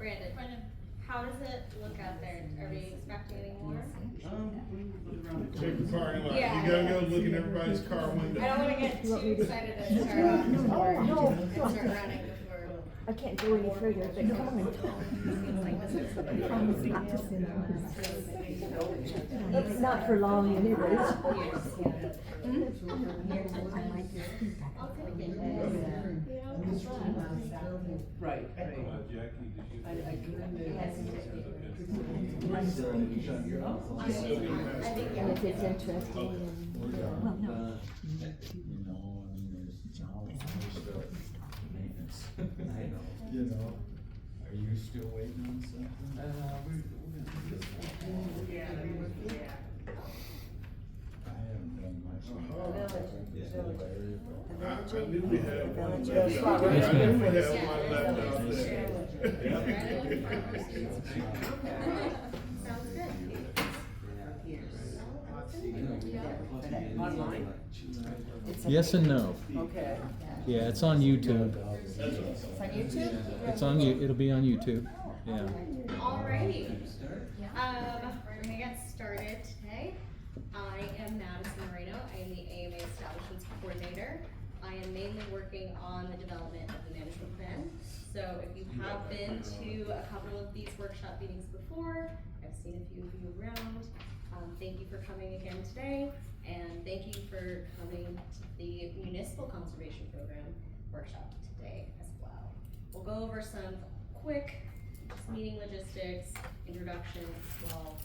Brandon, how does it look out there? Are we expecting any more? Check the parking lot. Yeah. You gotta go look in everybody's car window. I don't wanna get too excited and start off before, and start running before. I can't go any further, but come on. It's not for long anyways. Right. And if it's interesting and, well, no. You know, are you still waiting on something? I haven't done much. I knew we had one left out there. I knew we had one left out there. Sounds good. Online? Yes and no. Okay. Yeah, it's on YouTube. It's on YouTube? It's on it'll be on YouTube. Yeah. Alrighty. We're gonna get started today. I am Madison Moreno. I am the AMA Establishments Coordinator. I am mainly working on the development of the management plan. So if you have been to a couple of these workshop meetings before, I've seen a few of you around. Thank you for coming again today, and thank you for coming to the Municipal Conservation Program workshop today as well. We'll go over some quick meeting logistics, introduction as well,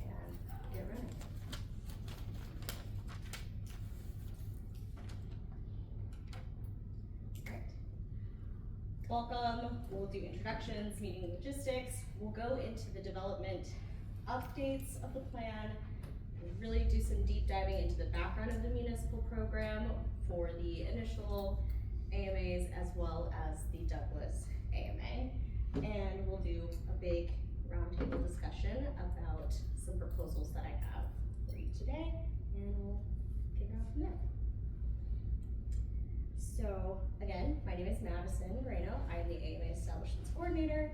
and get running. Alright. Welcome. We'll do introductions, meeting logistics. We'll go into the development updates of the plan. We'll really do some deep diving into the background of the municipal program for the initial AMAs as well as the Douglas AMA. And we'll do a big roundtable discussion about some proposals that I have for you today, and we'll figure out from there. So again, my name is Madison Moreno. I am the AMA Establishments Coordinator.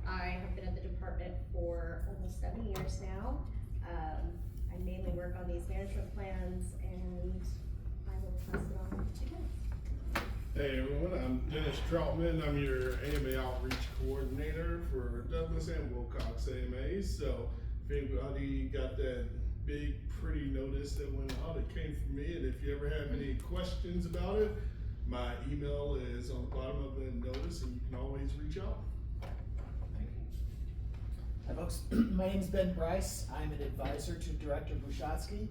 I have been at the department for almost 7 years now. I mainly work on these management plans, and I will pass it on to Dennis. Hey everyone, I'm Dennis Troutman. I'm your AMA Outreach Coordinator for Douglas and Wilcox AMAs. So if anybody got that big, pretty notice that went out, it came from me. And if you ever have any questions about it, my email is on the bottom of the notice, and you can always reach out. Hi folks, my name is Ben Bryce. I'm an advisor to Director Bushatsky.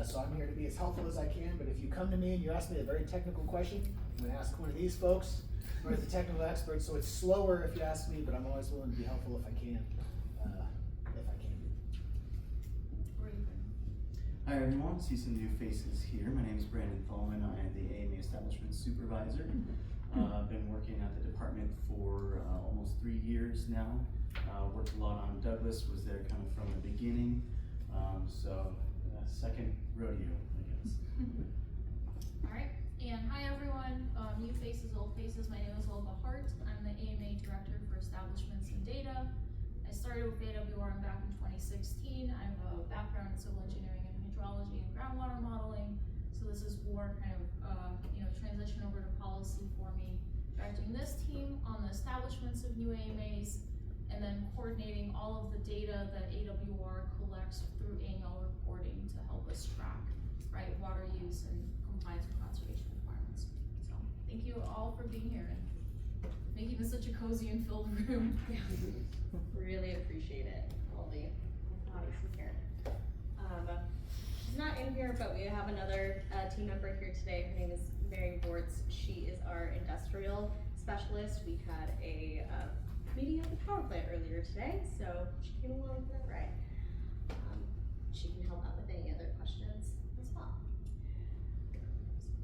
So I'm here to be as helpful as I can, but if you come to me and you ask me a very technical question, I'm gonna ask one of these folks. We're the technical experts, so it's slower if you ask me, but I'm always willing to be helpful if I can. Hi everyone, see some new faces here. My name is Brandon Tholen. I am the AMA Establishment Supervisor. I've been working at the department for almost 3 years now. Worked a lot on Douglas, was there kind of from the beginning. Second rodeo, I guess. Alright, and hi everyone, new faces, old faces. My name is Olga Hart. I'm the AMA Director for Establishments and Data. I started with AWRM back in 2016. I have a background in civil engineering and hydrology and groundwater modeling. So this is more kind of, transition over to policy for me. Directing this team on the establishments of new AMAs, and then coordinating all of the data that AWR collects through annual reporting to help us track, right, water use and compliance with conservation requirements. So thank you all for being here and making this such a cozy and filled room. Really appreciate it, all the bodies in here. She's not in here, but we have another team member here today. Her name is Mary Bortz. She is our industrial specialist. We had a meeting at the power plant earlier today, so she came along for that ride. She can help out with any other questions as well.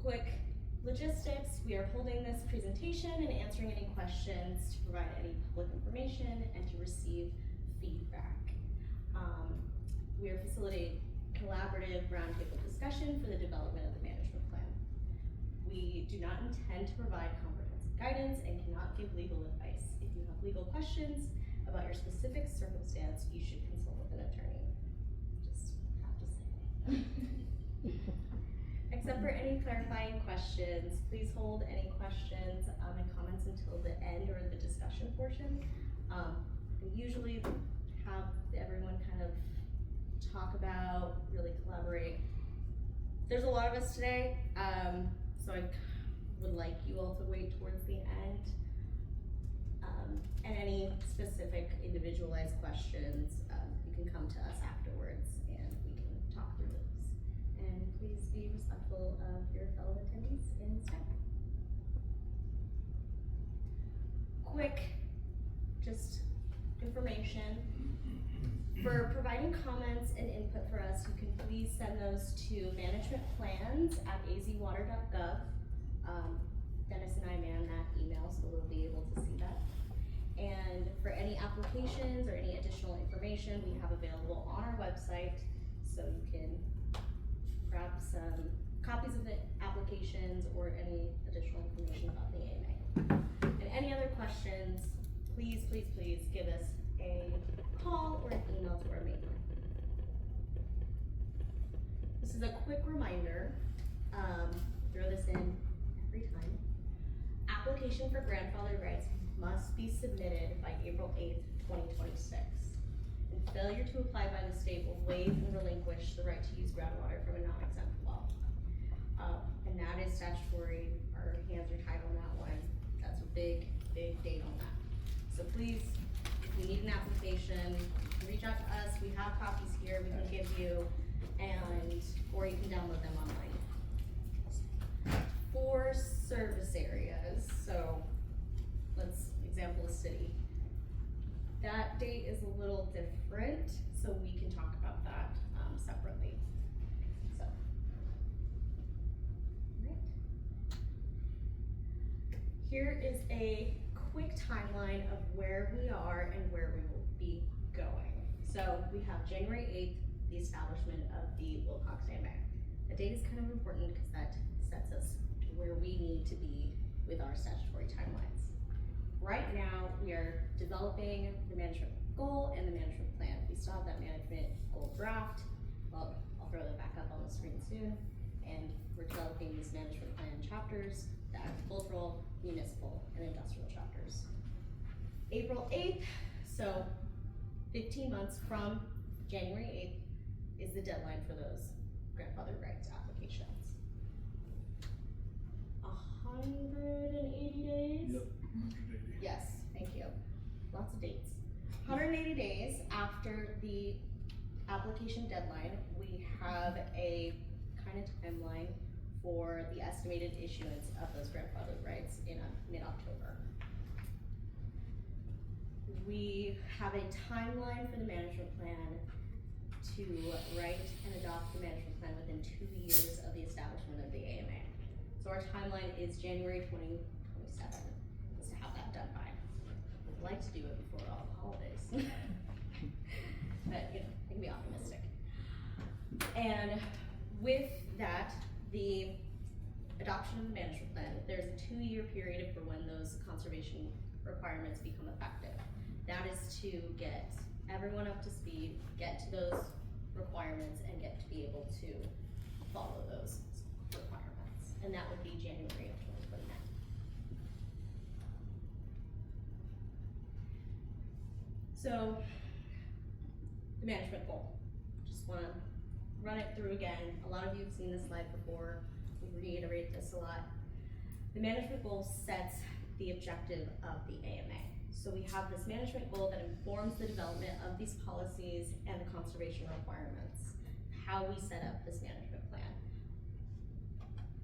Quick logistics, we are holding this presentation and answering any questions to provide any public information and to receive feedback. We are facilitating collaborative roundtable discussion for the development of the management plan. We do not intend to provide comprehensive guidance and cannot give legal advice. If you have legal questions about your specific circumstance, you should consult with an attorney. Just have to say. Except for any clarifying questions, please hold any questions and comments until the end or the discussion portion. We usually have everyone kind of talk about, really collaborate. There's a lot of us today, so I would like you all to wait towards the end. And any specific individualized questions, you can come to us afterwards and we can talk through those. And please be respectful of your fellow attendees and staff. Quick, just information. For providing comments and input for us, you can please send those to managementplans@azwater.gov. Dennis and I man that email, so we'll be able to see that. And for any applications or any additional information we have available on our website, so you can grab some copies of the applications or any additional information about the AMA. And any other questions, please, please, please give us a call or an email to our main line. This is a quick reminder, throw this in every time. Application for grandfather rights must be submitted by April 8th, 2026. And failure to apply by the state will waive and relinquish the right to use groundwater from a non-exempt well. And that is statutory, our hands are tied on that one. That's a big, big date on that. So please, if you need an application, reach out to us. We have copies here we can give you, or you can download them online. For service areas, so let's example a city. That date is a little different, so we can talk about that separately. So, right. Here is a quick timeline of where we are and where we will be going. So we have January 8th, the establishment of the Wilcox AMA. The date is kind of important because that sets us to where we need to be with our statutory timelines. Right now, we are developing the management goal and the management plan. We still have that management goal draft. Well, I'll throw that back up on the screen soon. And we're developing these management plan chapters, the agricultural, municipal, and industrial chapters. April 8th, so 15 months from January 8th is the deadline for those grandfather rights applications. 180 days? Yep. 180. Yes, thank you. Lots of dates. 180 days after the application deadline, we have a kind of timeline for the estimated issuance of those grandfather rights in mid-October. We have a timeline for the management plan to write and adopt the management plan within 2 years of the establishment of the AMA. So our timeline is January 2027, is to have that done by. I'd like to do it before all the holidays. But, you know, I can be optimistic. And with that, the adoption of the management plan, there's a 2-year period for when those conservation requirements become effective. That is to get everyone up to speed, get to those requirements, and get to be able to follow those requirements. And that would be January of 2029. So, the management goal. Just wanna run it through again. A lot of you have seen this slide before. We reiterate this a lot. The management goal sets the objective of the AMA. So we have this management goal that informs the development of these policies and the conservation requirements. How we set up this management plan.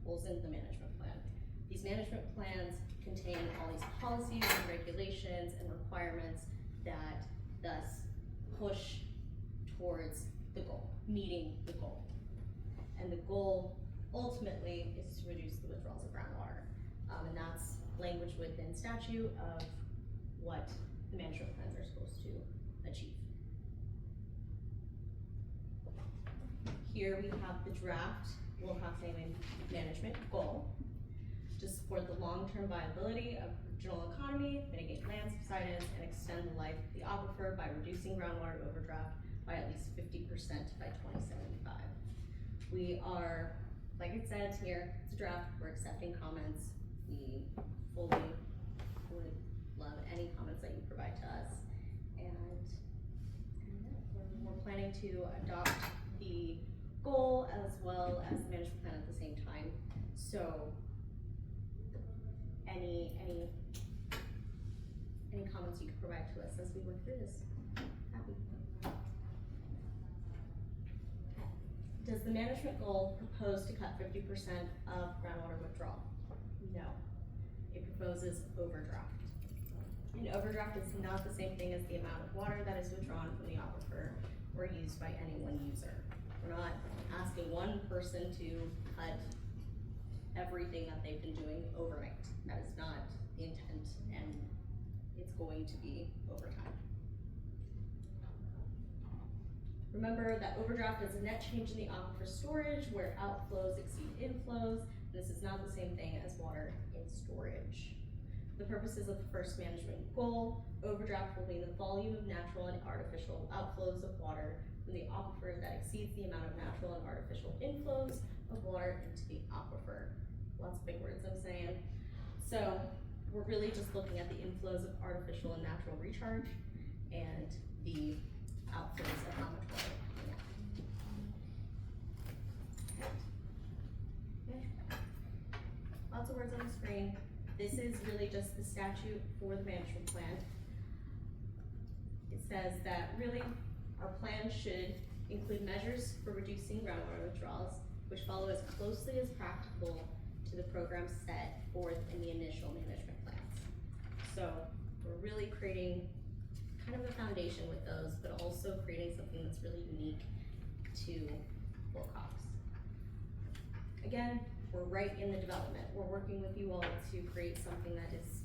Goals in the management plan. These management plans contain all these policies and regulations and requirements that thus push towards the goal, meeting the goal. And the goal ultimately is to reduce the withdrawals of groundwater. And that's language within statute of what the management plans are supposed to achieve. Here we have the draft Wilcox AMA management goal to support the long-term viability of general economy, mitigate land subsidence, and extend the life of the aquifer by reducing groundwater overdraft by at least 50% by 2075. We are, like it says here, it's a draft, we're accepting comments. We fully would love any comments that you provide to us. And we're planning to adopt the goal as well as the management plan at the same time. So any comments you can provide to us as we work through this. Happy. Does the management goal propose to cut 50% of groundwater withdrawal? No. It proposes overdraft. And overdraft is not the same thing as the amount of water that is withdrawn from the aquifer or used by any one user. We're not asking one person to cut everything that they've been doing overnight. That is not the intent, and it's going to be over time. Remember that overdraft is a net change in the aquifer storage where outflows exceed inflows. This is not the same thing as water in storage. For the purposes of the first management goal, overdraft will mean the volume of natural and artificial outflows of water from the aquifer that exceeds the amount of natural and artificial inflows of water into the aquifer. Lots of big words I'm saying. So we're really just looking at the inflows of artificial and natural recharge and the outflows of how much water coming out. Okay. Lots of words on the screen. This is really just the statute for the management plan. It says that really our plan should include measures for reducing groundwater withdrawals, which follow as closely as practicable to the program set forth in the initial management plans. So we're really creating kind of a foundation with those, but also creating something that's really unique to Wilcox. Again, we're right in the development. We're working with you all to create something that is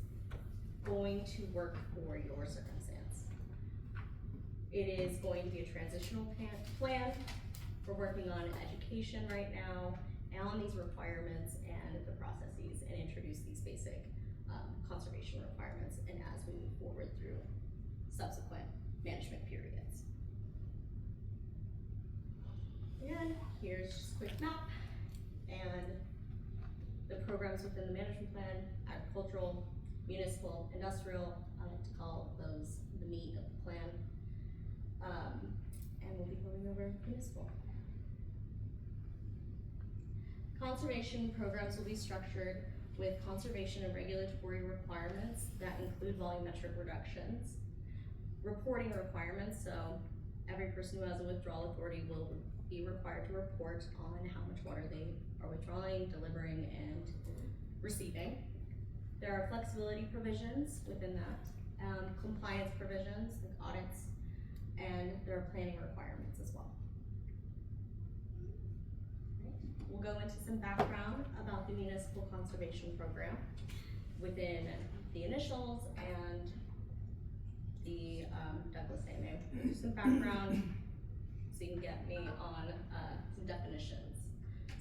going to work for your circumstance. It is going to be a transitional plan. We're working on education right now and on these requirements and the processes, and introduce these basic conservation requirements, and as we move forward through subsequent management periods. And here's just a quick map and the programs within the management plan: agricultural, municipal, industrial. I like to call those the meat of the plan. And we'll be going over municipal. Conservation programs will be structured with conservation and regulatory requirements that include volumetric reductions, reporting requirements, so every person who has a withdrawal authority will be required to report on how much water they are withdrawing, delivering, and receiving. There are flexibility provisions within that, compliance provisions, like audits, and there are planning requirements as well. We'll go into some background about the Municipal Conservation Program within the initials and the Douglas AMA. We'll do some background so you can get me on some definitions.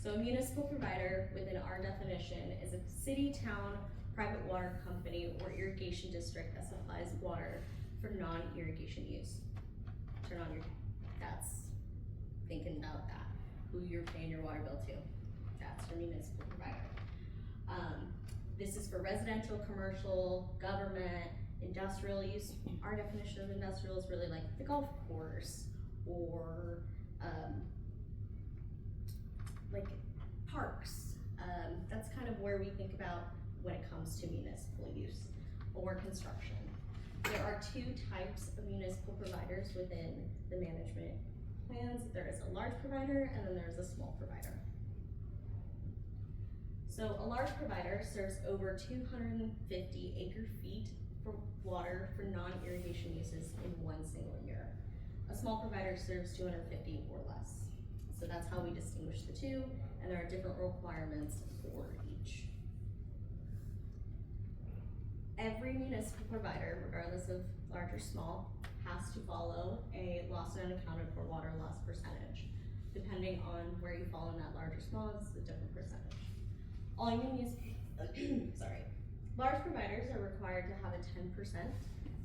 So a municipal provider within our definition is a city, town, private water company, or irrigation district that supplies water for non-irrigation use. Turn on your, that's thinking about that. Who you're paying your water bill to. That's your municipal provider. This is for residential, commercial, government, industrial use. Our definition of industrial is really like the golf course or like parks. That's kind of where we think about when it comes to municipal use or construction. There are two types of municipal providers within the management plans. There is a large provider and then there's a small provider. So a large provider serves over 250 acre-feet for water for non-irrigation uses in one single year. A small provider serves 250 or less. So that's how we distinguish the two, and there are different requirements for each. Every municipal provider, regardless of large or small, has to follow a loss and unaccounted for water loss percentage. Depending on where you fall in that large or small, it's a different percentage. All large providers are required to have a 10%,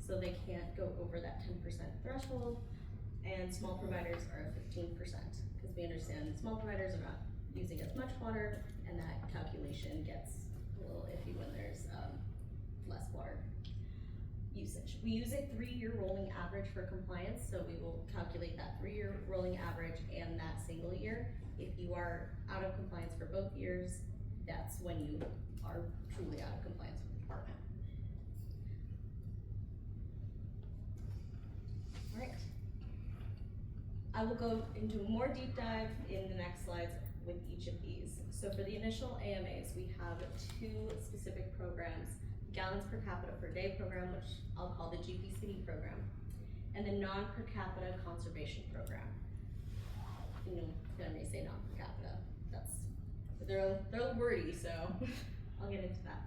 so they can't go over that 10% threshold, and small providers are at 15%, because we understand that small providers are not using as much water, and that calculation gets a little iffy when there's less water usage. We use a 3-year rolling average for compliance, so we will calculate that 3-year rolling average and that single year. If you are out of compliance for both years, that's when you are truly out of compliance with the department. All right. I will go into a more deep dive in the next slides with each of these. So for the initial AMAs, we have 2 specific programs: gallons per capita per day program, which I'll call the GPCD program, and the non-per capita conservation program. You know, I may say non-per capita. They're a little wordy, so I'll get into that.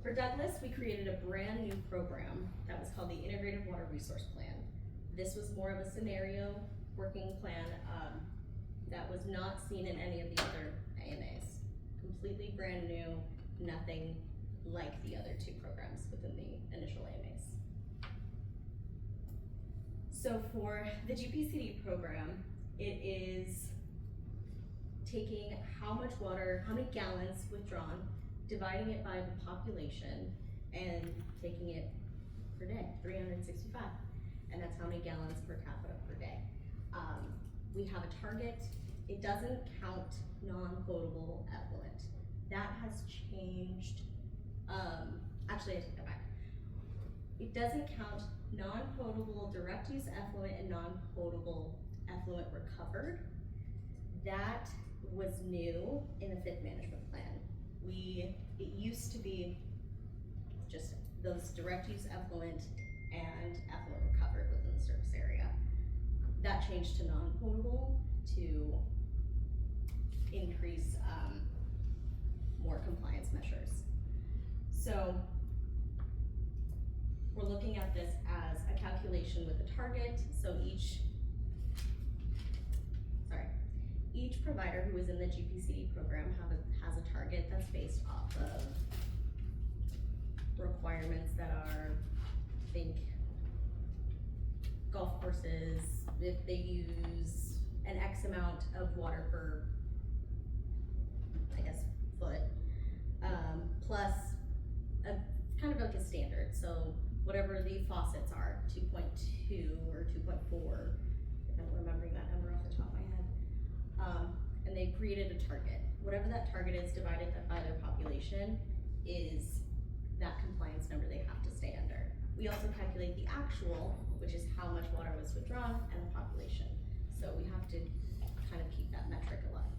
For Douglas, we created a brand new program that was called the Integrated Water Resource Plan. This was more of a scenario working plan that was not seen in any of the other AMAs. Completely brand new, nothing like the other 2 programs within the initial AMAs. So for the GPCD program, it is taking how much water, how many gallons withdrawn, dividing it by the population, and taking it per day, 365. And that's how many gallons per capita per day. We have a target. It doesn't count non-potable effluent. That has changed. Actually, I take that back. It doesn't count non-potable direct use effluent and non-potable effluent recovered. That was new in the 5th management plan. It used to be just those direct use effluent and effluent recovered within the service area. That changed to non-potable to increase more compliance measures. So we're looking at this as a calculation with a target. So each provider who is in the GPCD program has a target that's based off of requirements that are, think, golf courses, if they use an X amount of water per, I guess, foot, plus a kind of like a standard. So whatever the faucets are, 2.2 or 2.4, if I'm remembering that number off the top of my head. And they created a target. Whatever that target is divided by their population is that compliance number they have to stay under. We also calculate the actual, which is how much water was withdrawn, and the population. So we have to kind of keep that metric alive.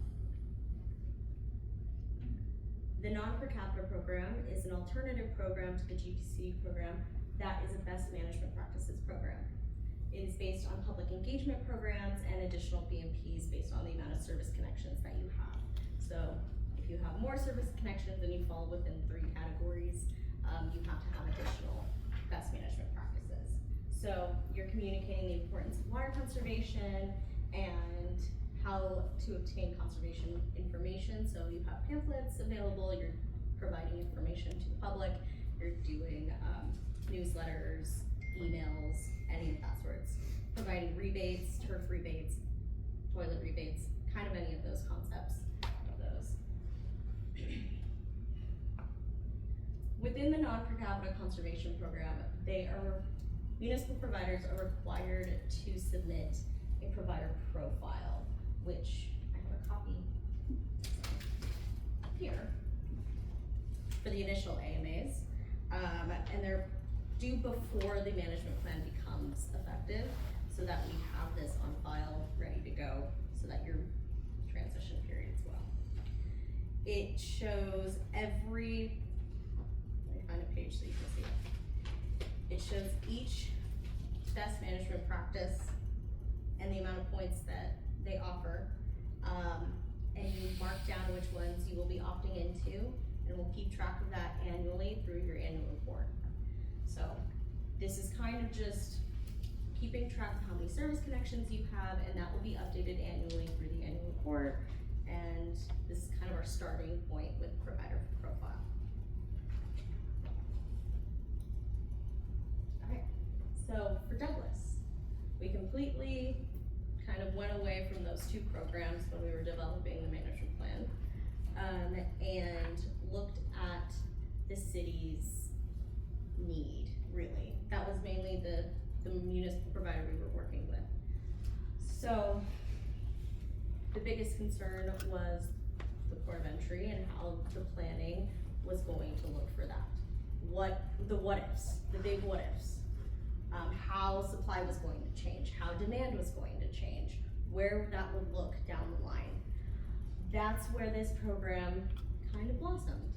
The non-per capita program is an alternative program to the GPC program that is a best management practices program. It is based on public engagement programs and additional BMPs based on the amount of service connections that you have. So if you have more service connections and you fall within 3 categories, you have to have additional best management practices. So you're communicating the importance of water conservation and how to obtain conservation information. So you have pamphlets available, you're providing information to the public, you're doing newsletters, emails, any of that sorts. Providing rebates, turf rebates, toilet rebates, kind of any of those concepts of those. Within the non-per capita conservation program, municipal providers are required to submit a provider profile, which I have a copy here for the initial AMAs, and they're due before the management plan becomes effective, so that we have this on file ready to go, so that your transition period as well. It shows let me find a page so you can see it. It shows each best management practice and the amount of points that they offer, and you mark down which ones you will be opting into, and we'll keep track of that annually through your annual report. So this is kind of just keeping track of how many service connections you have, and that will be updated annually through the annual report. And this is kind of our starting point with provider profile. So for Douglas, we completely kind of went away from those two programs when we were developing the management plan, and looked at the city's need, really. That was mainly the municipal provider we were working with. So the biggest concern was the port of entry and how the planning was going to look for that. The what ifs, the big what ifs. How supply was going to change, how demand was going to change, where that would look down the line. That's where this program kind of blossomed.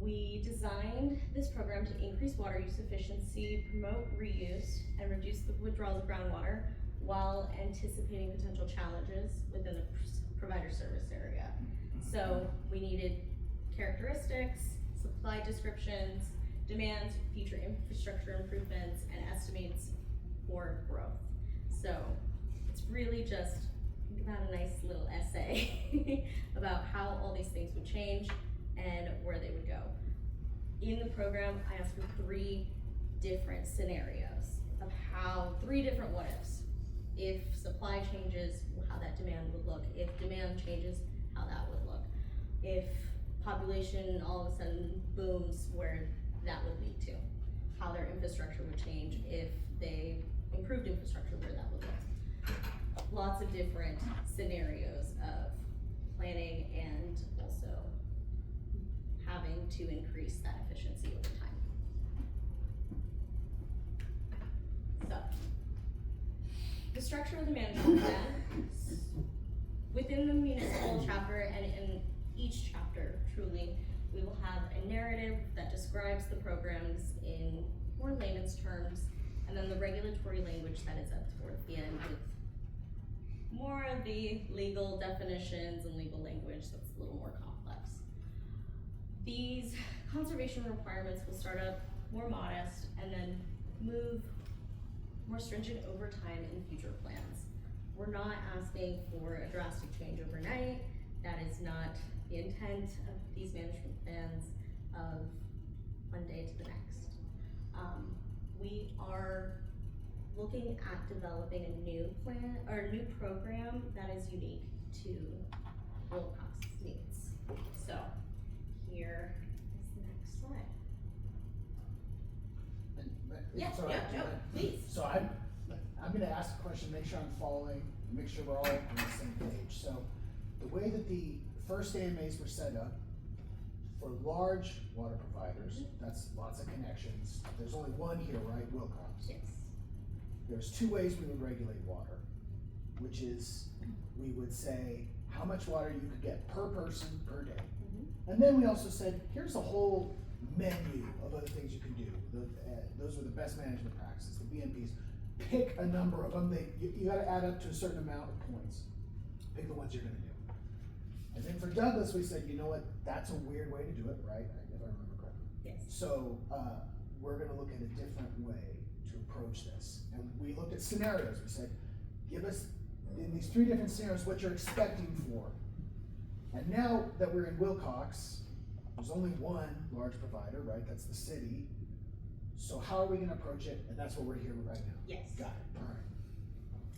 We designed this program to increase water use efficiency, promote reuse, and reduce the withdrawal of groundwater while anticipating potential challenges within the provider service area. So we needed characteristics, supply descriptions, demands, future infrastructure improvements, and estimates for growth. So it's really just, think about a nice little essay about how all these things would change and where they would go. In the program, I asked for 3 different scenarios of how, 3 different what ifs. If supply changes, how that demand would look. If demand changes, how that would look. If population all of a sudden booms, where that would lead to. How their infrastructure would change if they improved infrastructure, where that would look. Lots of different scenarios of planning and also having to increase that efficiency over time. So, the structure of the management plan, within the municipal chapter and in each chapter, truly, we will have a narrative that describes the programs in more layman's terms, and then the regulatory language that is up towards the end with more of the legal definitions and legal language that's a little more complex. These conservation requirements will start up more modest and then move more stringent over time in future plans. We're not asking for a drastic change overnight. That is not the intent of these management plans of one day to the next. We are looking at developing a new plan or a new program that is unique to Wilcox's needs. So here is the next slide. Yeah, please. So I'm gonna ask a question, make sure I'm following, make sure we're all on the same page. So the way that the first AMAs were set up, for large water providers, that's lots of connections. There's only one here, right, Wilcox? Yes. There's 2 ways we would regulate water, which is we would say how much water you could get per person per day. And then we also said, here's a whole menu of other things you can do. Those are the best management practices, the BMPs. Pick a number of them. You gotta add up to a certain amount of points. Pick the ones you're gonna do. And then for Douglas, we said, you know what, that's a weird way to do it, right? If I remember correctly. Yes. So we're gonna look at a different way to approach this. And we looked at scenarios. We said, give us, in these 3 different scenarios, what you're expecting for. And now that we're in Wilcox, there's only one large provider, right? That's the city. So how are we gonna approach it? And that's what we're here right now. Yes. Got it, all right.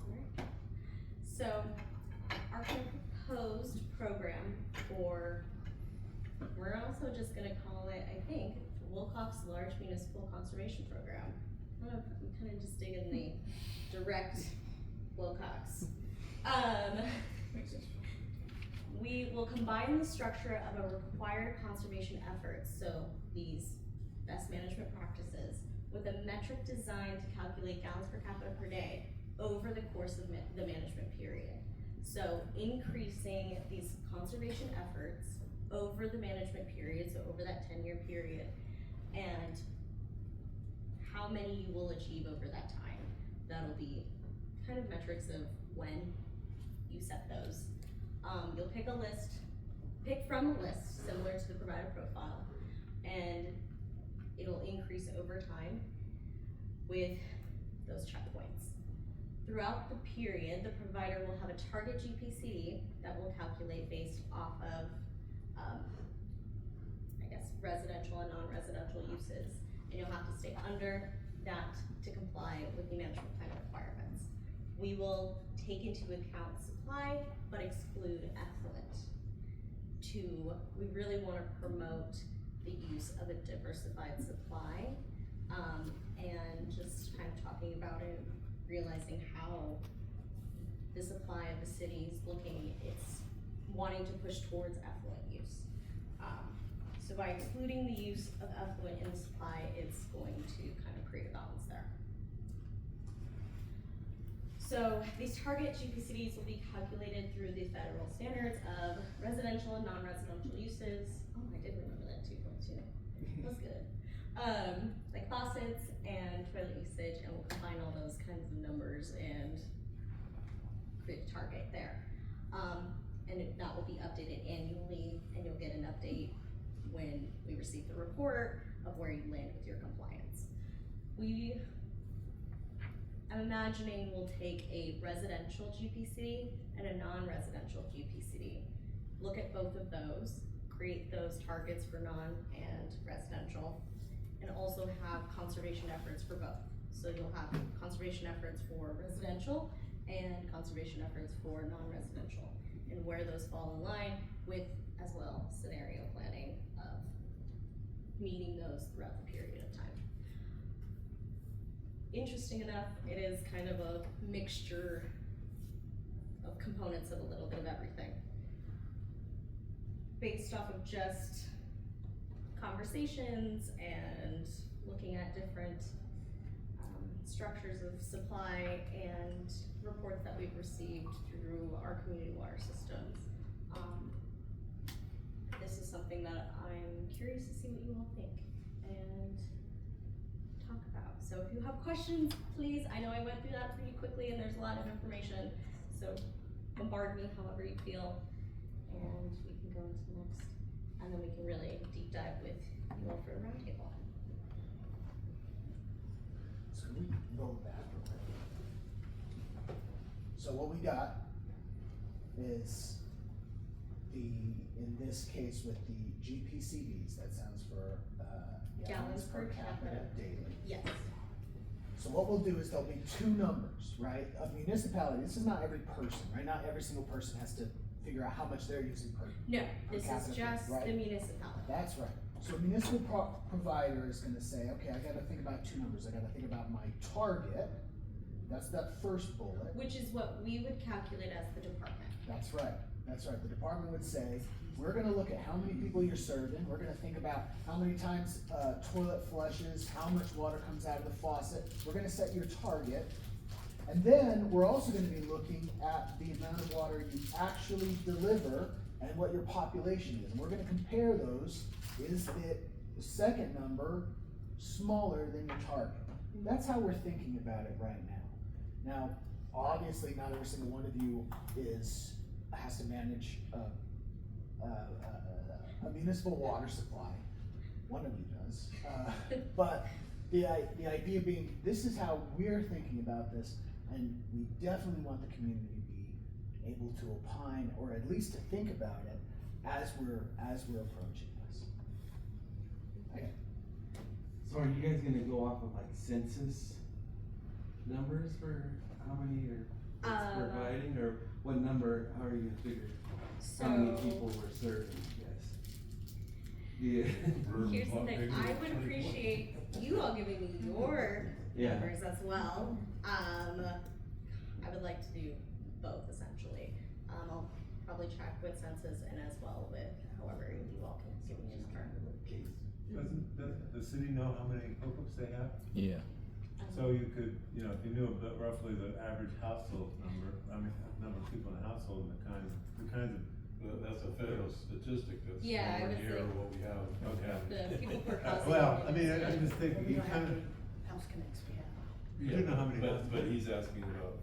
Alright. So our proposed program for, we're also just gonna call it, I think, Wilcox Large Municipal Conservation Program. I'm kind of just digging the direct Wilcox. Makes sense. We will combine the structure of a required conservation effort, so these best management practices, with a metric designed to calculate gallons per capita per day over the course of the management period. So increasing these conservation efforts over the management period, so over that 10-year period, and how many you will achieve over that time. That'll be kind of metrics of when you set those. You'll pick from a list similar to the provider profile, and it'll increase over time with those checkpoints. Throughout the period, the provider will have a target GPCD that will calculate based off of, I guess, residential and non-residential uses. And you'll have to stay under that to comply with the management plan requirements. We will take into account supply, but exclude effluent. We really wanna promote the use of a diversified supply, and just kind of talking about it, realizing how the supply of the city is looking, it's wanting to push towards effluent use. So by excluding the use of effluent in the supply, it's going to kind of create a balance there. So these target GPCDs will be calculated through the federal standards of residential and non-residential uses. Oh, I did remember that 2.2. That's good. Like faucets and toilet usage, and we'll combine all those kinds of numbers and create a target there. That will be updated annually, and you'll get an update when we receive the report of where you land with your compliance. I'm imagining we'll take a residential GPCD and a non-residential GPCD, look at both of those, create those targets for non and residential, and also have conservation efforts for both. So you'll have conservation efforts for residential and conservation efforts for non-residential, and where those fall in line with, as well, scenario planning of meeting those throughout the period of time. Interesting enough, it is kind of a mixture of components of a little bit of everything. Based off of just conversations and looking at different structures of supply and reports that we've received through our community water systems. This is something that I'm curious to see what you all think and talk about. So if you have questions, please, I know I went through that pretty quickly and there's a lot of information, so bombard me however you feel, and we can go into the next, and then we can really deep dive with you all for a roundtable. So we roll back real quick. So what we got is in this case with the GPCDs, that stands for gallons per capita daily. Yes. So what we'll do is there'll be two numbers, right? A municipality, this is not every person, right? Not every single person has to figure out how much they're using per. No, per this is capita, just right? the municipality. That's right. So a municipal provider is gonna say, okay, I gotta think about two numbers. I gotta think about my target. That's that first bullet. Which is what we would calculate as the department. That's right. That's right. The department would say, we're gonna look at how many people you're serving. We're gonna think about how many times toilet flushes, how much water comes out of the faucet. We're gonna set your target. And then we're also gonna be looking at the amount of water you actually deliver and what your population is. And we're gonna compare those. Is it the second number smaller than your target? That's how we're thinking about it right now. Now, obviously, not every single one of you has to manage a municipal water supply. One of you does. But the idea being, this is how we're thinking about this, and we definitely want the community to be able to opine, or at least to think about it as we're approaching this. Okay. So are you guys gonna go off of like census numbers for how many are providing, or what number, how are you gonna figure how many people we're serving, I guess? Yeah. Here's the thing, I would appreciate you all giving me your Yeah. numbers as well. I would like to do both essentially. I'll probably track with census and as well with however you all can give me a number. Doesn't the city know how many hookups they have? Yeah. So you could, you know, if you knew about roughly the average household number, number of people in a household, and the kinds of. That's a federal statistic, that's Yeah, I nowhere would near say- what we have. Okay. The people per house. Well, I mean, I'm just thinking, you kind of, House connects we have. you do know how many houses. But he's asking about,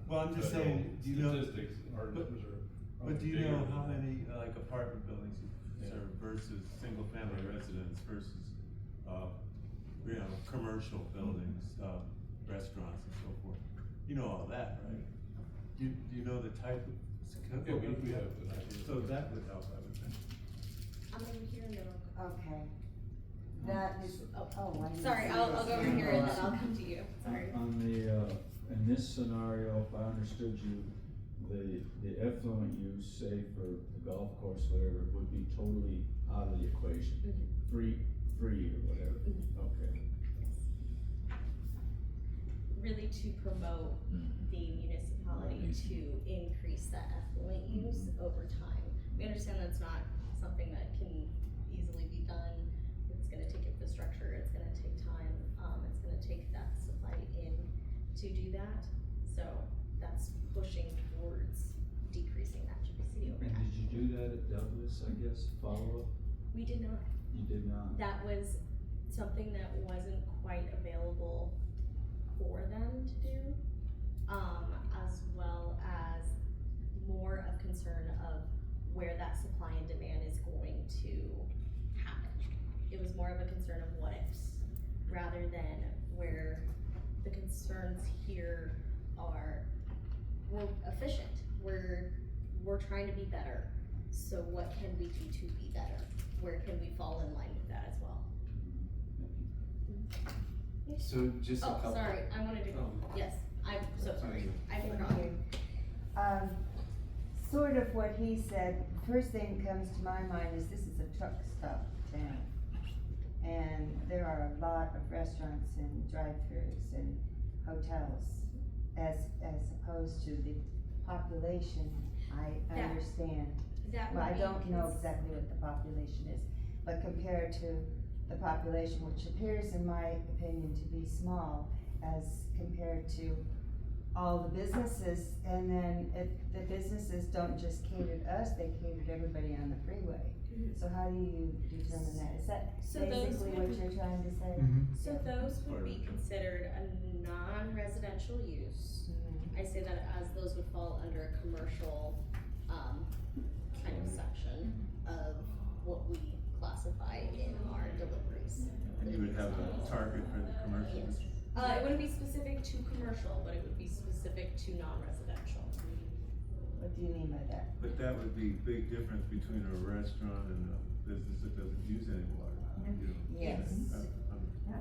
Well, I'm just federal saying, do you know- statistics, our numbers are. But do you bigger know than how that. many, like apartment buildings you Yeah. serve versus single family residence versus, you know, commercial buildings, restaurants and so forth? You know all that, right? Do you know the type of? Yeah, we have an idea. So that would help, I would think. I'm over here in the middle. Okay. That is, oh, I. Sorry, I'll go over here and then I'll come to you, sorry. On the, in this scenario, if I understood you, the effluent use, say for the golf course, whatever, would be totally out of the equation. Free or whatever, okay. Really to promote the municipality to increase that effluent use over time. We understand that's not something that can easily be done. It's gonna take infrastructure, it's gonna take time, it's gonna take that supply in to do that. So that's pushing towards decreasing that GPC over And time. did you do that at Douglas, I guess, follow up? We did not. You did not? That was something that wasn't quite available for them to do, as well as more of concern of where that supply and demand is going to happen. It was more of a concern of what ifs, rather than where the concerns here are, we're efficient, we're trying to be better, so what can we do to be better? Where can we fall in line with that as well? So just a couple. Oh, sorry, I wanted to, yes, I'm so sorry, I forgot. Sort of what he said, first thing that comes to my mind is this is a truck stop town. And there are a lot of restaurants and drive-throughs and hotels as opposed to the population, I That- understand. That Well, I would be don't know cons- exactly what the population is, but compared to the population, which appears in my opinion to be small as compared to all the businesses, and then if the businesses don't just cater to us, they cater to everybody on the freeway. So how do you determine that? Is that So those basically what you're trying to say? So those would be considered a non-residential use. I say that as those would fall under a commercial, kind of section of what we classify in our deliveries. And you would have a target for the commercial Yes. district? It wouldn't be specific to commercial, but it would be specific to non-residential. What do you mean by that? But that would be a big difference between a restaurant and a business that doesn't use any water, you know? Yes.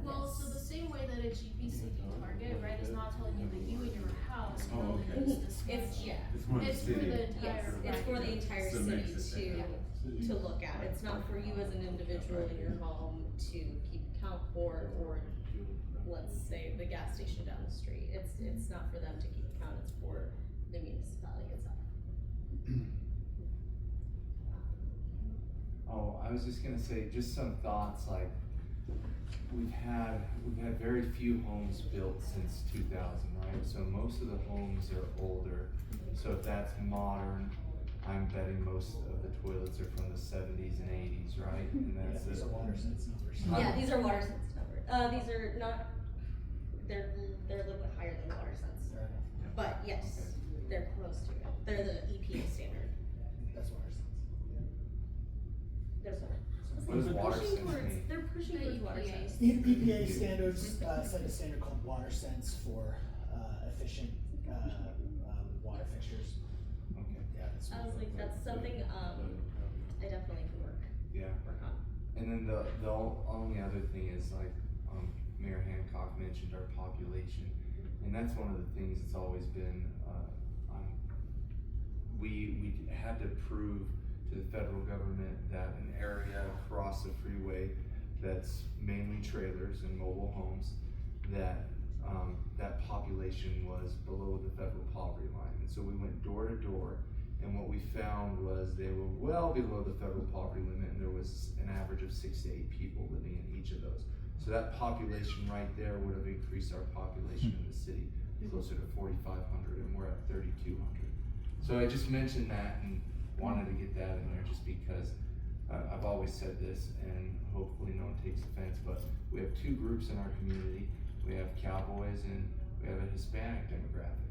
Well, so the same way that a GPC target, right, is not telling you that you and your house Oh, know that okay. it's this It's, much. yeah, It's more the It's for city. the entire. yes, it's for the entire So it makes it city better. to look at. It's not for you as an individual in your home to keep count for, or let's say the gas station down the street. It's not for them to keep count, it's for the municipality itself. Oh, I was just gonna say, just some thoughts, like, we've had very few homes built since 2000, right? So most of the homes are older. So if that's modern, I'm betting most of the toilets are from the 70s and 80s, right? And that's These are water sense numbers. Yeah, these are water sense numbers. These are not, they're a little bit higher than water sense. But yes, they're close to it. They're the EPA standard. That's water sense. There's What does water pushing sense towards, mean? they're pushing The towards water EPA. sense. EPA standards set a standard called water sense for efficient water fixtures. Okay, Yeah, that's. I was like, that's something, I definitely can work yeah. on. And then the only other thing is like, Mayor Hancock mentioned our population. And that's one of the things that's always been, we had to prove to the federal government that an area across the freeway that's mainly trailers and mobile homes, that that population was below the federal poverty line. And so we went door to door, and what we found was they were well below the federal poverty limit, and there was an average of 6 to 8 people living in each of those. So that population right there would have increased our population in the city closer to 4,500, and we're at 3,200. So I just mentioned that and wanted to get that in there just because I've always said this, and hopefully no one takes offense, but we have two groups in our community. We have cowboys and we have a Hispanic demographic.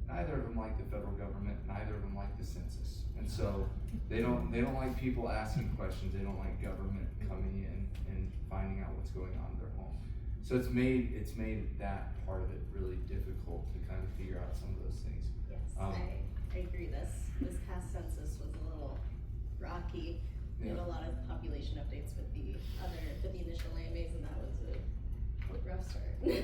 Neither of them like the federal government, neither of them like the census. And so they don't like people asking questions, they don't like government coming in and finding out what's going on in their home. So it's made that part of it really difficult to kind of figure out some of those things. Yes, I agree. This past census was a little rocky. We had a lot of population updates with the initial AMA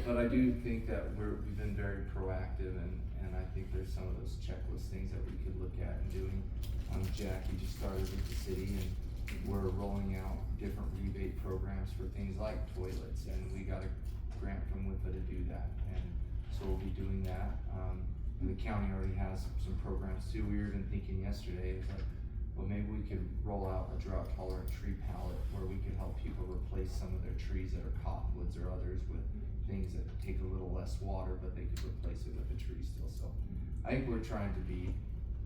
but I do think that we've been very proactive, and I think there's some of those checklist things that we could look at and doing. Jackie just started with the city, and we're rolling out different rebate programs for things like toilets, and we got a grant from WIPA to do that, and so we'll be doing that. And the county already has some programs too. We were even thinking yesterday, it's like, well, maybe we could roll out a drought tolerant tree pallet where we could help people replace some of their trees that are cottonwoods or others with things that take a little less water, but they could replace it with a tree still. So I think we're trying to be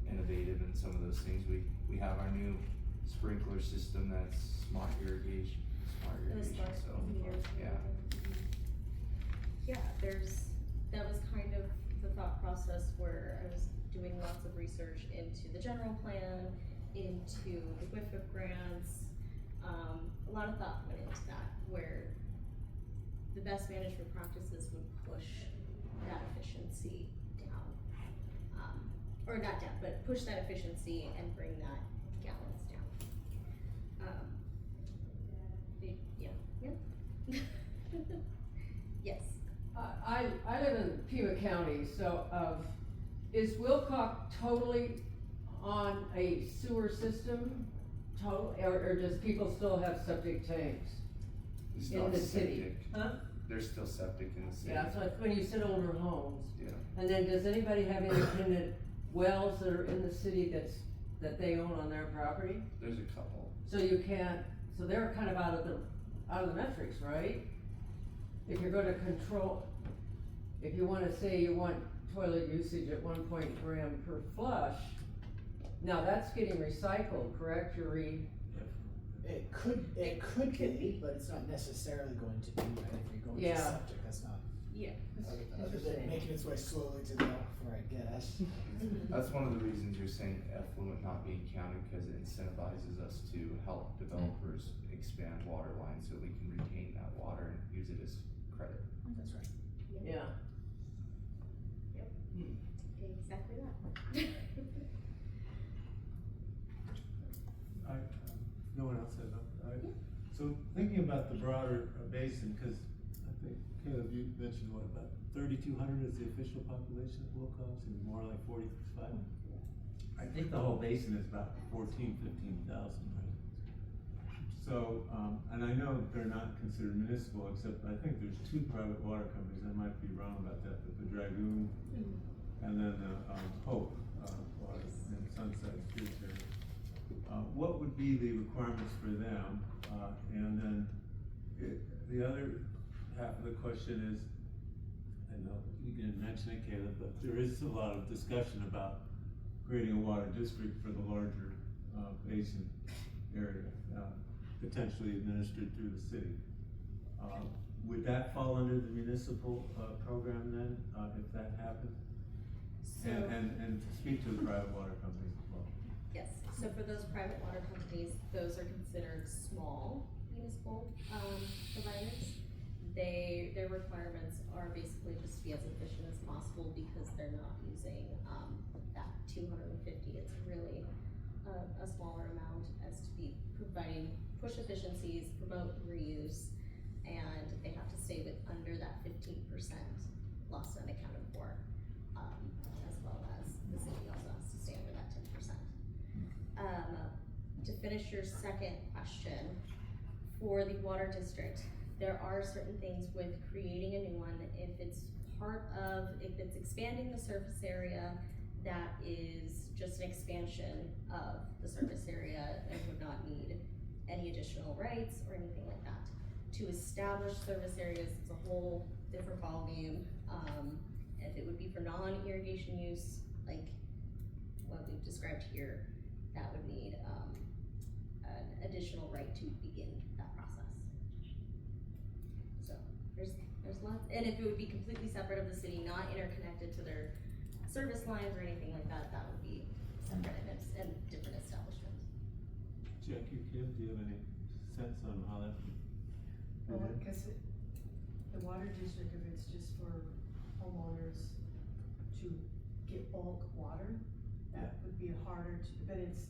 innovative in some of those things. We have our new sprinkler system that's smart irrigation, so, yeah. Yeah, that was kind of the thought process where I was doing lots of research into the general plan, into the WIFIP grants. A lot of thought went into that, where the best management practices would push that efficiency down. Or not down, but push that efficiency and bring that gallons down. Yeah. Yes. I live in Pima County, so, is Wilcox totally on a sewer system? Or does people still have septic tanks? It's In not the city. septic. Huh? There's still septic in the city. Yeah, it's like when you said older homes. Yeah. And then does anybody have independent wells that are in the city that they own on their property? There's a couple. So you can't, so they're kind of out of the metrics, right? If you're gonna control, if you wanna say you want toilet usage at 1 gram per flush, now that's getting recycled, correct, Yuri? It could be, but it's not necessarily going to be, right? If you're going to Yeah. septic, that's not. Yeah. Other than making its way slowly to the aquifer, I guess. That's one of the reasons you're saying effluent not being counted, because it incentivizes us to help developers expand water lines so we can retain that water and use it as credit. That's right. Yeah. Exactly that. No one else said no. So thinking about the broader basin, because I think, Caleb, you mentioned what, about 3,200 is the official population of Wilcox, and more like 45? I think the whole basin is about 15,000, right? So, and I know they're not considered municipal, except I think there's 2 private water companies, I might be wrong about that, but the Dragoon and then the Hope Water in Sunset Tributary. What would be the requirements for them? And then the other half of the question is, I know you didn't mention it, Caleb, but there is a lot of discussion about creating a water district for the larger basin area, potentially administered through the city. Would that fall under the municipal program then, if that happened? So, And speak to the private water companies as well. yes, so for those private water companies, those are considered small municipal, providers. Their requirements are basically just to be as efficient as possible because they're not using, that 250, it's really a smaller amount as to be providing push efficiencies, promote reuse, and they have to stay with under that 15% lost and accounted for, as well as the city also has to stay under that 10%. To finish your second question, for the water district, there are certain things with creating a new one. If it's expanding the surface area, that is just an expansion of the surface area and would not need any additional rights or anything like that. To establish service areas, it's a whole different ballgame. If it would be for non-irrigation use, like what we've described here, that would need an additional right to begin that process. So there's lots, and if it would be completely separate of the city, not interconnected to their service lines or anything like that, that would be separate and different establishments. Jackie, Kim, do you have any sense on how that? Well, I guess the water district, if it's just for homeowners to get bulk water, that would be harder to, but it's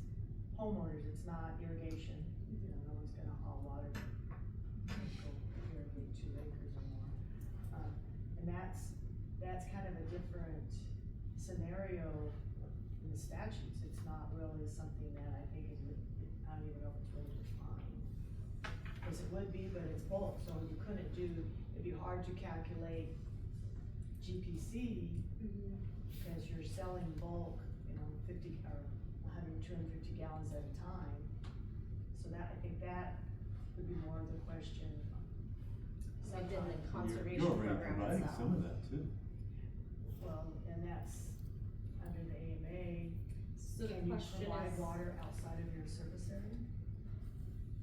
homeowners, it's not irrigation. You know, no one's gonna haul water, go irrigate 2 acres or more. And that's kind of a different scenario in the statutes. It's not really something that I think is, I don't even know if it's really defined. Because it would be, but it's bulk, so you couldn't do, it'd be hard to calculate GPC because you're selling bulk, 50 or 100, 250 gallons at a time. So that, I think that would be more of the question. Within the You're conservation already program providing itself. some of that too. Well, and that's under the AMA. So the Can you question provide is, water outside of your service area?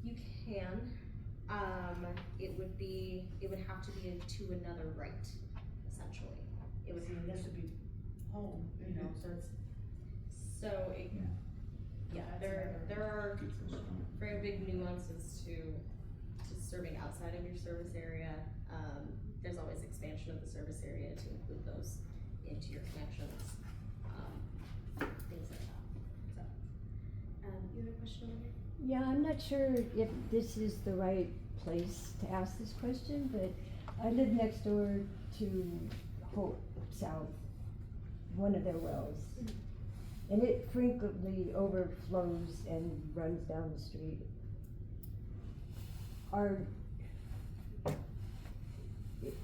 you can, it would have to be to another right, essentially. It would, See, and this would be home, so it's. so it, yeah, there are very big nuances to serving outside of your service area. There's always expansion of the service area to include those into your connections, things like that. So, you had a question over here? Yeah, I'm not sure if this is the right place to ask this question, but I live next door to Hope South, one of their wells. And it frequently overflows and runs down the street.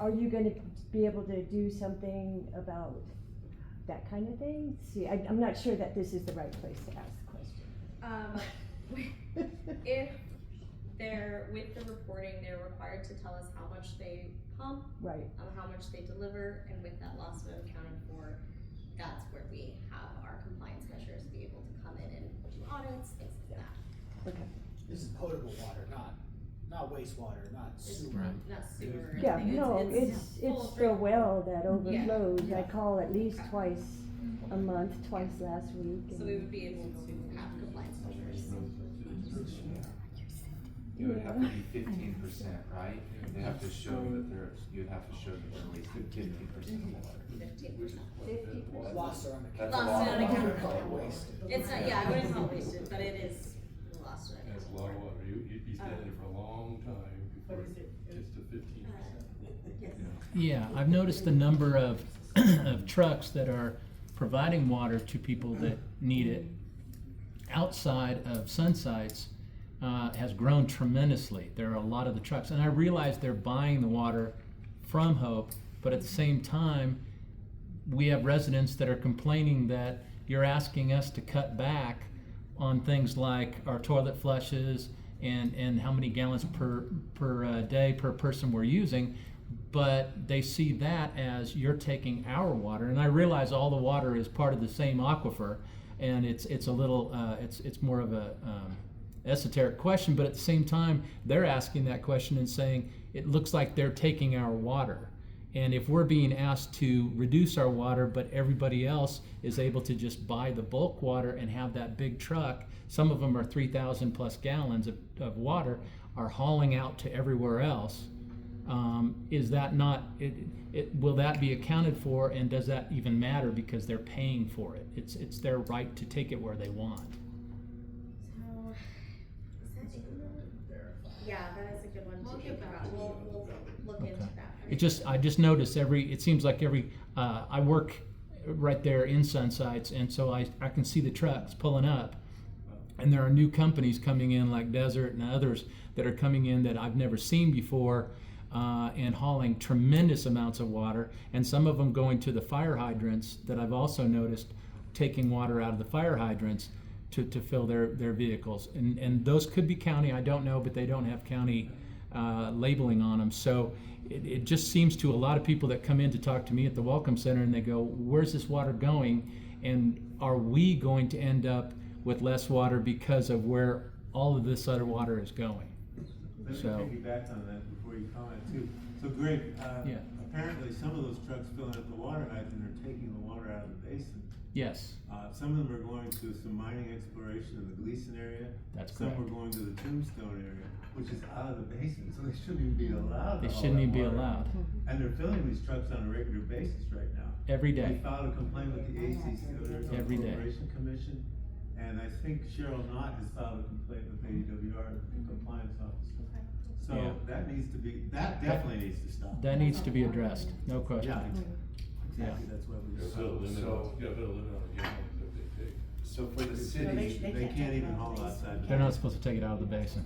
Are you gonna be able to do something about that kind of thing? See, I'm not sure that this is the right place to ask the question. If with the reporting, they're required to tell us how much they pump, Right. how much they deliver, and with that loss of accounted for, that's where we have our compliance measures, be able to come in and do audits, things like that. Okay. This is potable water, not wastewater, not It's sewer. not sewer or Yeah, anything. no, full it's of the drink. well that overflows. Yeah. I call at least twice a month, twice last week. So we would be able to have compliance measures. It would have to be 15%, right? They have to show that you'd have to show that they're wasting 15% of water. 15%. Lost or unaccounted. That's a Lost lot and of water. unaccounted. Wasted. It's not, yeah, I wouldn't call it wasted, but it is lost and That's a unaccounted lot of for. water, you'd be standing there for a long time before What is it it? gets to 15%. Yes. Yeah, I've noticed the number of, of trucks that are providing water to people that need it outside of Sunsites has grown tremendously. There are a lot of the trucks, and I realize they're buying the water from Hope, but at the same time, we have residents that are complaining that you're asking us to cut back on things like our toilet flushes and how many gallons per day per person we're using, but they see that as you're taking our water. And I realize all the water is part of the same aquifer, and it's a little it's more of a esoteric question, but at the same time they're asking that question and saying it looks like they're taking our water. And if we're being asked to reduce our water, but everybody else is able to just buy the bulk water and have that big truck, some of them are 3,000 plus gallons of water, are hauling out to everywhere else, is that not, will that be accounted for, and does that even matter because they're paying for it? It's their right to take it where they want. So, is that yeah, that is a good one We'll to get think back about. to you. We'll look into that. I just notice it seems like I work right there in Sunsites, and so I can see the trucks pulling up, and there are new companies coming in like Desert and others that are coming in that I've never seen before, and hauling tremendous amounts of water, and some of them going to the fire hydrants that I've also noticed taking water out of the fire hydrants to fill their vehicles, and those could be county, I don't know, but they don't have county labeling on them. So it just seems to a lot of people that come in to talk to me at the Welcome Center, and they go, where's this water going, and are we going to end up with less water because of where all of this other water is going? Let me So- piggyback on that before you comment too. So Greg, Yeah. apparently some of those trucks filling up the water hydrant are taking the water out of the basin. Yes, Some of them are going to some mining exploration in the Gleason area. That's Some correct. are going to the Tombstone area, which is out of the basin, so they shouldn't even be allowed. they to haul shouldn't that even be water. allowed And they're filling these trucks on a regular basis right now. every We day. filed a complaint with the ACC, the Arizona Every day. Corporation Commission, and I think Cheryl Knott has filed a complaint with AEWR, the compliance officer. So Yeah. that needs to be, that definitely needs to stop. That needs to be addressed, no question. Yeah, exactly, that's what we. You gotta put a limit on, you gotta put a limit on the gallons that they take. So for the No, city, they They can't can't take it even out haul of the outside. basin. They're not supposed to take it out of the basin.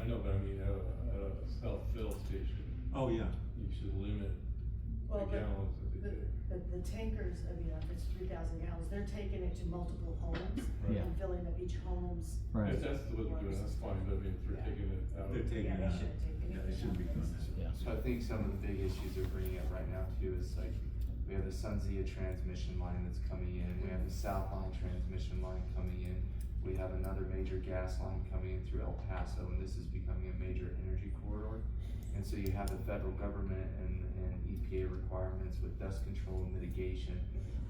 I know, but I mean, at a self-fill station, Oh, yeah. you should limit the Well, gallons that they take. The tankers, I mean, if it's 3,000 gallons, they're taking it to multiple homes Right. and filling up each home's. Right. If that's what they're doing, that's fine, but I mean, if they're taking it out. They're taking Yeah, it they out. shouldn't take Yeah, they anything shouldn't be out of doing this. that. so I think some of the big issues they're bringing up right now too is like, we have the Sunzia transmission line that's coming in, we have the South Line transmission line coming in. We have another major gas line coming in through El Paso, and this is becoming a major energy corridor. And so you have the federal government and EPA requirements with dust control and mitigation.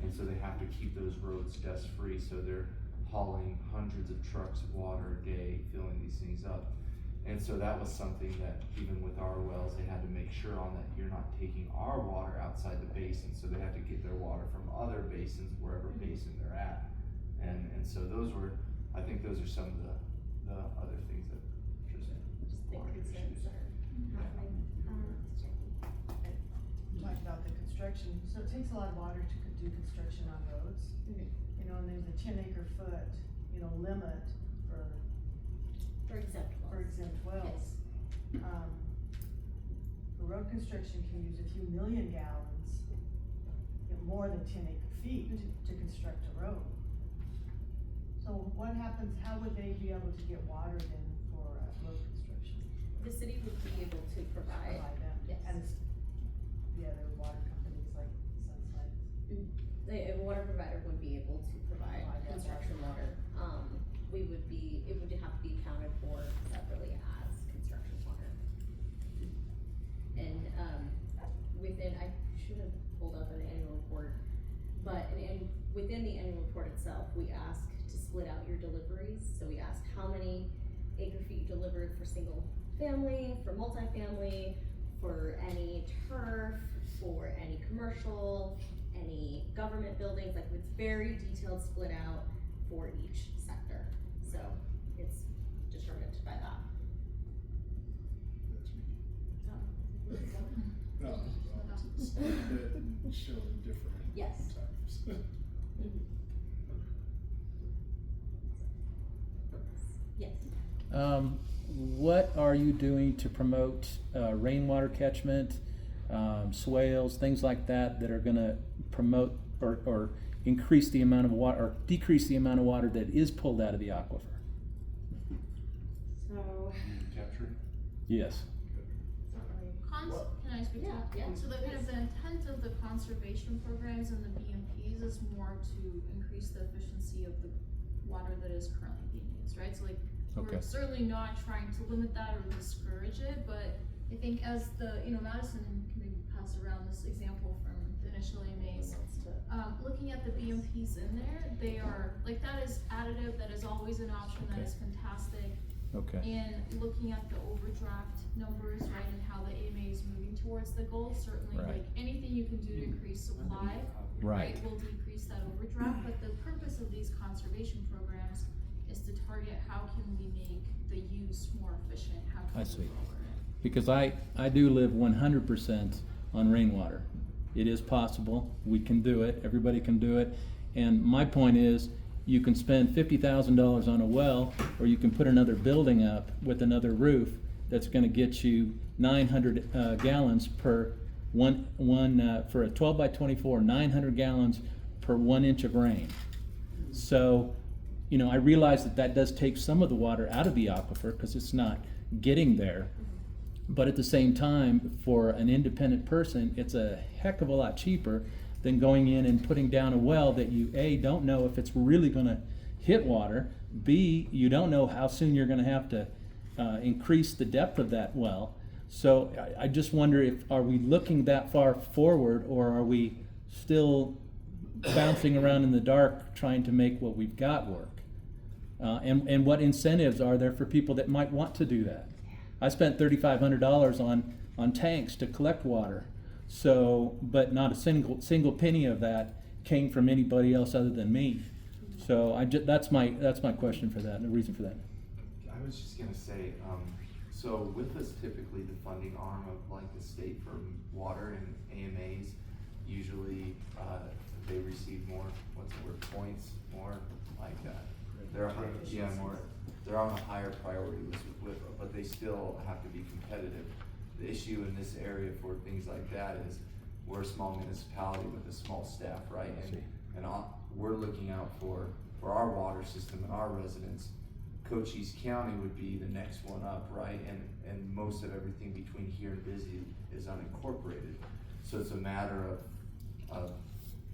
And so they have to keep those roads dust free, so they're hauling hundreds of trucks of water a day, filling these things up. And so that was something that even with our wells, they had to make sure on that you're not taking our water outside the basin, so they had to get their water from other basins, wherever basin they're at. And so those were, I think those are some of the other things that just Just the larger concerns issues. that are happening. You talked about the construction, so it takes a lot of water to do construction on roads. Mhm. You know, and there's a 10 acre foot, you know, limit for exempt wells. exempt wells. The road construction can use a few million gallons, you know, more than 10 acre feet to construct a road. So what happens, how would they be able to get water then for road construction? The city would be able to provide, them, yes. and the other water companies like Sunside. a water provider would be able to provide Provide that construction water. It would have to be accounted for separately as construction water. And, I should have pulled up an annual report, but within the annual report itself, we ask to split out your deliveries. So we ask how many acre feet you delivered for single family, for multifamily, for any turf, for any commercial, any government buildings, like it's very detailed split out for each sector. So it's determined by that. No, split it and show the different Yes. types. Yes. What are you doing to promote rainwater catchment, swales, things like that that are gonna promote or increase the amount of water or decrease the amount of water that is pulled out of the aquifer? So, Capture? Yes. Can I speak to Yeah, that? yeah. So the kind of the intent of the conservation programs and the BMPs is more to increase the efficiency of the water that is currently being used, right? So like, Okay. we're certainly not trying to limit that or discourage it, but I think as Madison can maybe pass around this example from the initial AMAs. Looking at the BMPs in there, they are, like, that is additive, that is always an option, that Okay. is fantastic. Okay. And looking at the overdraft numbers, right, and how the AMA is moving towards the goal, certainly, Right. like, anything you can do to increase supply, Right. will decrease that overdraft, but the purpose of these conservation programs is to target how can we make the use more efficient, how can we I see. lower it. Because I do live 100% on rainwater. It is possible, we can do it, everybody can do it. And my point is, you can spend $50,000 on a well, or you can put another building up with another roof that's gonna get you 900 gallons per for a 12 by 24, 900 gallons per 1 inch of rain. So, I realize that does take some of the water out of the aquifer because it's not getting there. But at the same time, for an independent person, it's a heck of a lot cheaper than going in and putting down a well that you, A, don't know if it's really gonna hit water, B, you don't know how soon you're gonna have to increase the depth of that well. So I just wonder are we looking that far forward, or are we still bouncing around in the dark trying to make what we've got work? And what incentives are there for people that might want to do that? I spent $3,500 on tanks to collect water, but not a single penny of that came from anybody else other than me. So that's my question for that, and the reason for that. I was just gonna say, So WIFA's typically the funding arm of like the state for water, and AMAs usually, they receive more, what's the word, points, more like that. They're on a higher priority list with WIFA, but they still have to be competitive. The issue in this area for things like that is we're a small municipality with a small staff, right? And we're looking out for our water system and our residents. Cochise County would be the next one up, right? And most of everything between here and Busy is unincorporated. So it's a matter of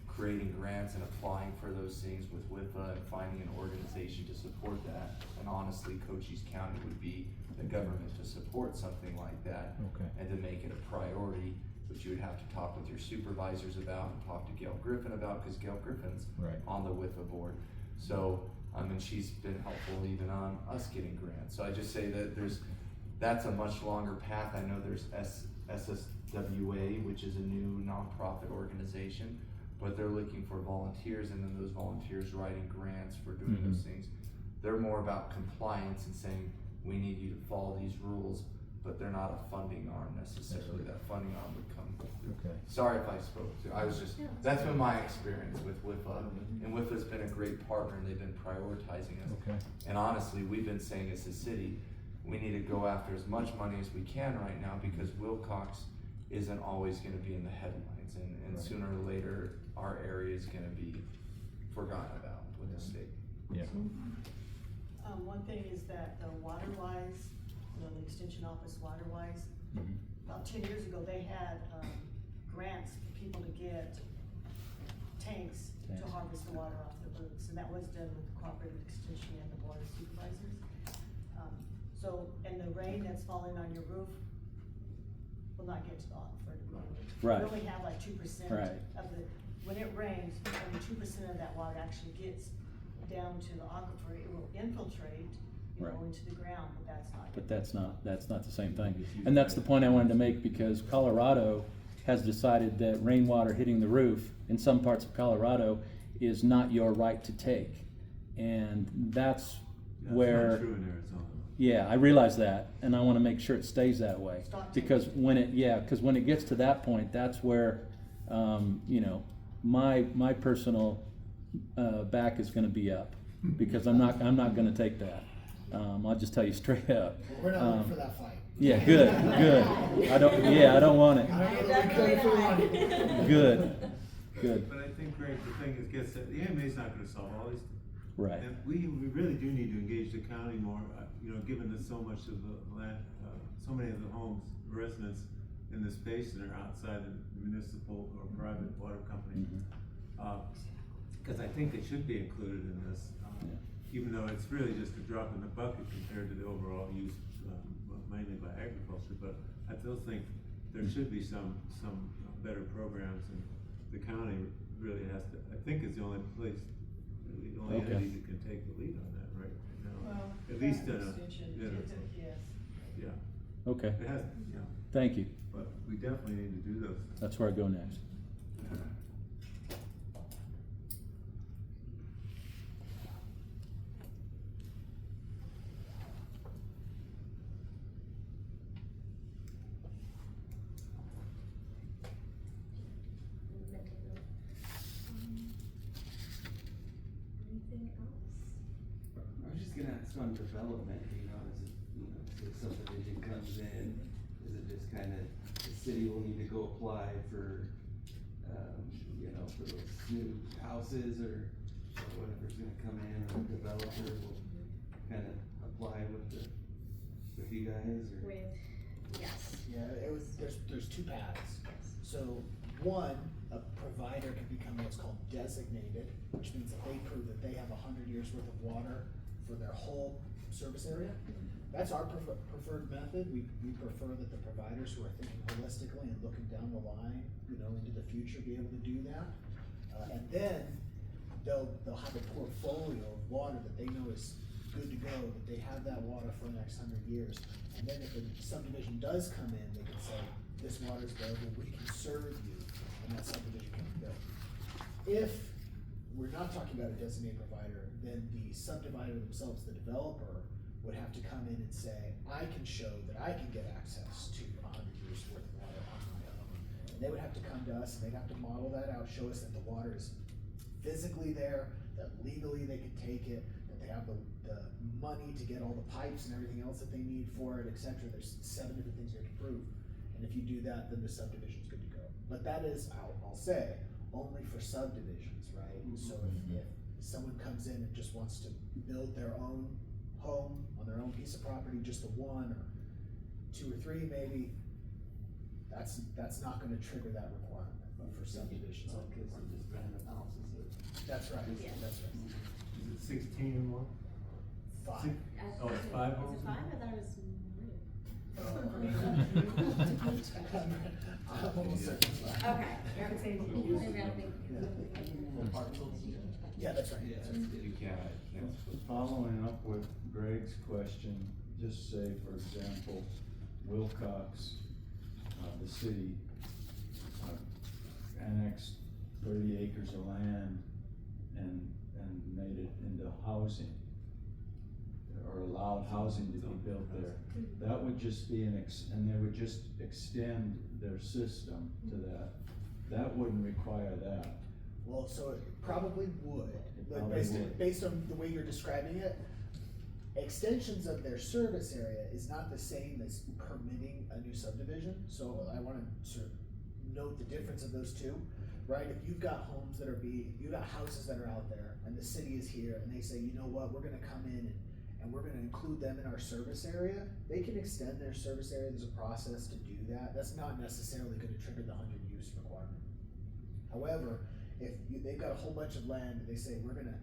creating grants and applying for those things with WIFA and finding an organization to support that. And honestly, Cochise County would be the government to support something like that. Okay. And to make it a priority, which you would have to talk with your supervisors about and talk to Gail Griffin about, because Gail Griffin's Right. on the WIFA board. So, and she's been helpful even on us getting grants. So I just say that that's a much longer path. I know there's SSWA, which is a new nonprofit organization, but they're looking for volunteers, and then those volunteers writing grants for doing those things. They're more about compliance and saying, we need you to follow these rules, but they're not a funding arm necessarily. That funding arm would come through. Okay. Sorry if I spoke to, that's been my experience with WIFA, and WIFA's been a great partner, and they've been prioritizing us. Okay. And honestly, we've been saying as a city, we need to go after as much money as we can right now, because Wilcox isn't always gonna be in the headlines, and Right. sooner or later, our area is gonna be forgotten about with the state. Yeah. One thing is that water-wise, the extension office water-wise, Mhm. about 10 years ago, they had, grants for people to get tanks to Tanks. harvest the water off the roofs, and that was done with the cooperative extension and the water supervisors. And the rain that's falling on your roof will not get to the aquifer. Right. We only have like 2% Right. of when it rains, only 2% of that water actually gets down to the aquifer. It will infiltrate, Right. into the ground, but that's not. But that's not the same thing. And that's the point I wanted to make, because Colorado has decided that rainwater hitting the roof in some parts of Colorado is not your right to take. And that's where. That's not true in Arizona. Yeah, I realize that, and I wanna make sure it stays that way. Because when it gets to that point, that's where, my personal, back is gonna be up. Because I'm not gonna take that. I'll just tell you straight up. We're not looking for that fight. Yeah, good. I don't want it. Good. But I think, Greg, the thing is, the AMA's not gonna solve all these. Right. And we really do need to engage the county more, given that so much of the land, so many of the homes, residents in this basin are outside the municipal or private water company. Cause I think they should be included in this, even though it's really just a drop in the bucket compared to the overall use, mainly by agriculture, but I still think there should be some better programs, and the county really has to, I think is the only place, the only Okay. entity that can take the lead on that right now. Well, At least in extension, yes. yeah, Okay, it has, thank you. but we definitely need to do those. That's where I go next. Anything else? I was just gonna ask on development, if subdivision comes in, is it just kinda, the city will need to go apply for, for those new houses or whatever's gonna come in, or the developer will kinda apply with you guys, or? Yes. Yeah, there's two paths. So one, a provider can become what's called designated, which means that they prove that they have 100 years worth of water for their whole service area. That's our preferred method. We prefer that the providers who are thinking holistically and looking down the line, into the future, be able to do that. And then they'll have a portfolio of water that they know is good to go, that they have that water for the next 100 years. And then if a subdivision does come in, they can say, this water is available, we can serve you, and that subdivision can be built. If we're not talking about a designated provider, then the subdivider themselves, the developer, would have to come in and say, I can show that I can get access to 100 years worth of water on my own. And they would have to come to us and they'd have to model that out, show us that the water is physically there, that legally they can take it, that they have the money to get all the pipes and everything else that they need for it, etc. There's 7 different things you have to prove. And if you do that, then the subdivision's good to go. But that is, I'll say, only for subdivisions, right? So if someone comes in and just wants to build their own home on their own piece of property, just the 1 or 2 or 3 maybe, that's not gonna trigger that requirement. But for subdivisions, that's right, Yeah. that's right. Is it 16 and more? 5. Oh, it's 5 Is homes? it 5? I thought it was 9. I'm almost certain it's 5. Okay. Maybe I'm thinking. Yeah, that's right. You can't. Following up with Greg's question, just say, for example, Wilcox, the city, annexed 30 acres of land and made it into housing, or allowed housing to be built there. That would just be and they would just extend their system to that. That wouldn't require that. Well, so it probably would, but probably would. based on the way you're describing it, extensions of their service area is not the same as permitting a new subdivision. So I wanna sort of note the difference of those two, right? If you've got homes that you've got houses that are out there and the city is here and they say, you know what, we're gonna come in and we're gonna include them in our service area, they can extend their service area. There's a process to do that. That's not necessarily gonna trigger the 100 use requirement. However, if they've got a whole bunch of land, they say, we're gonna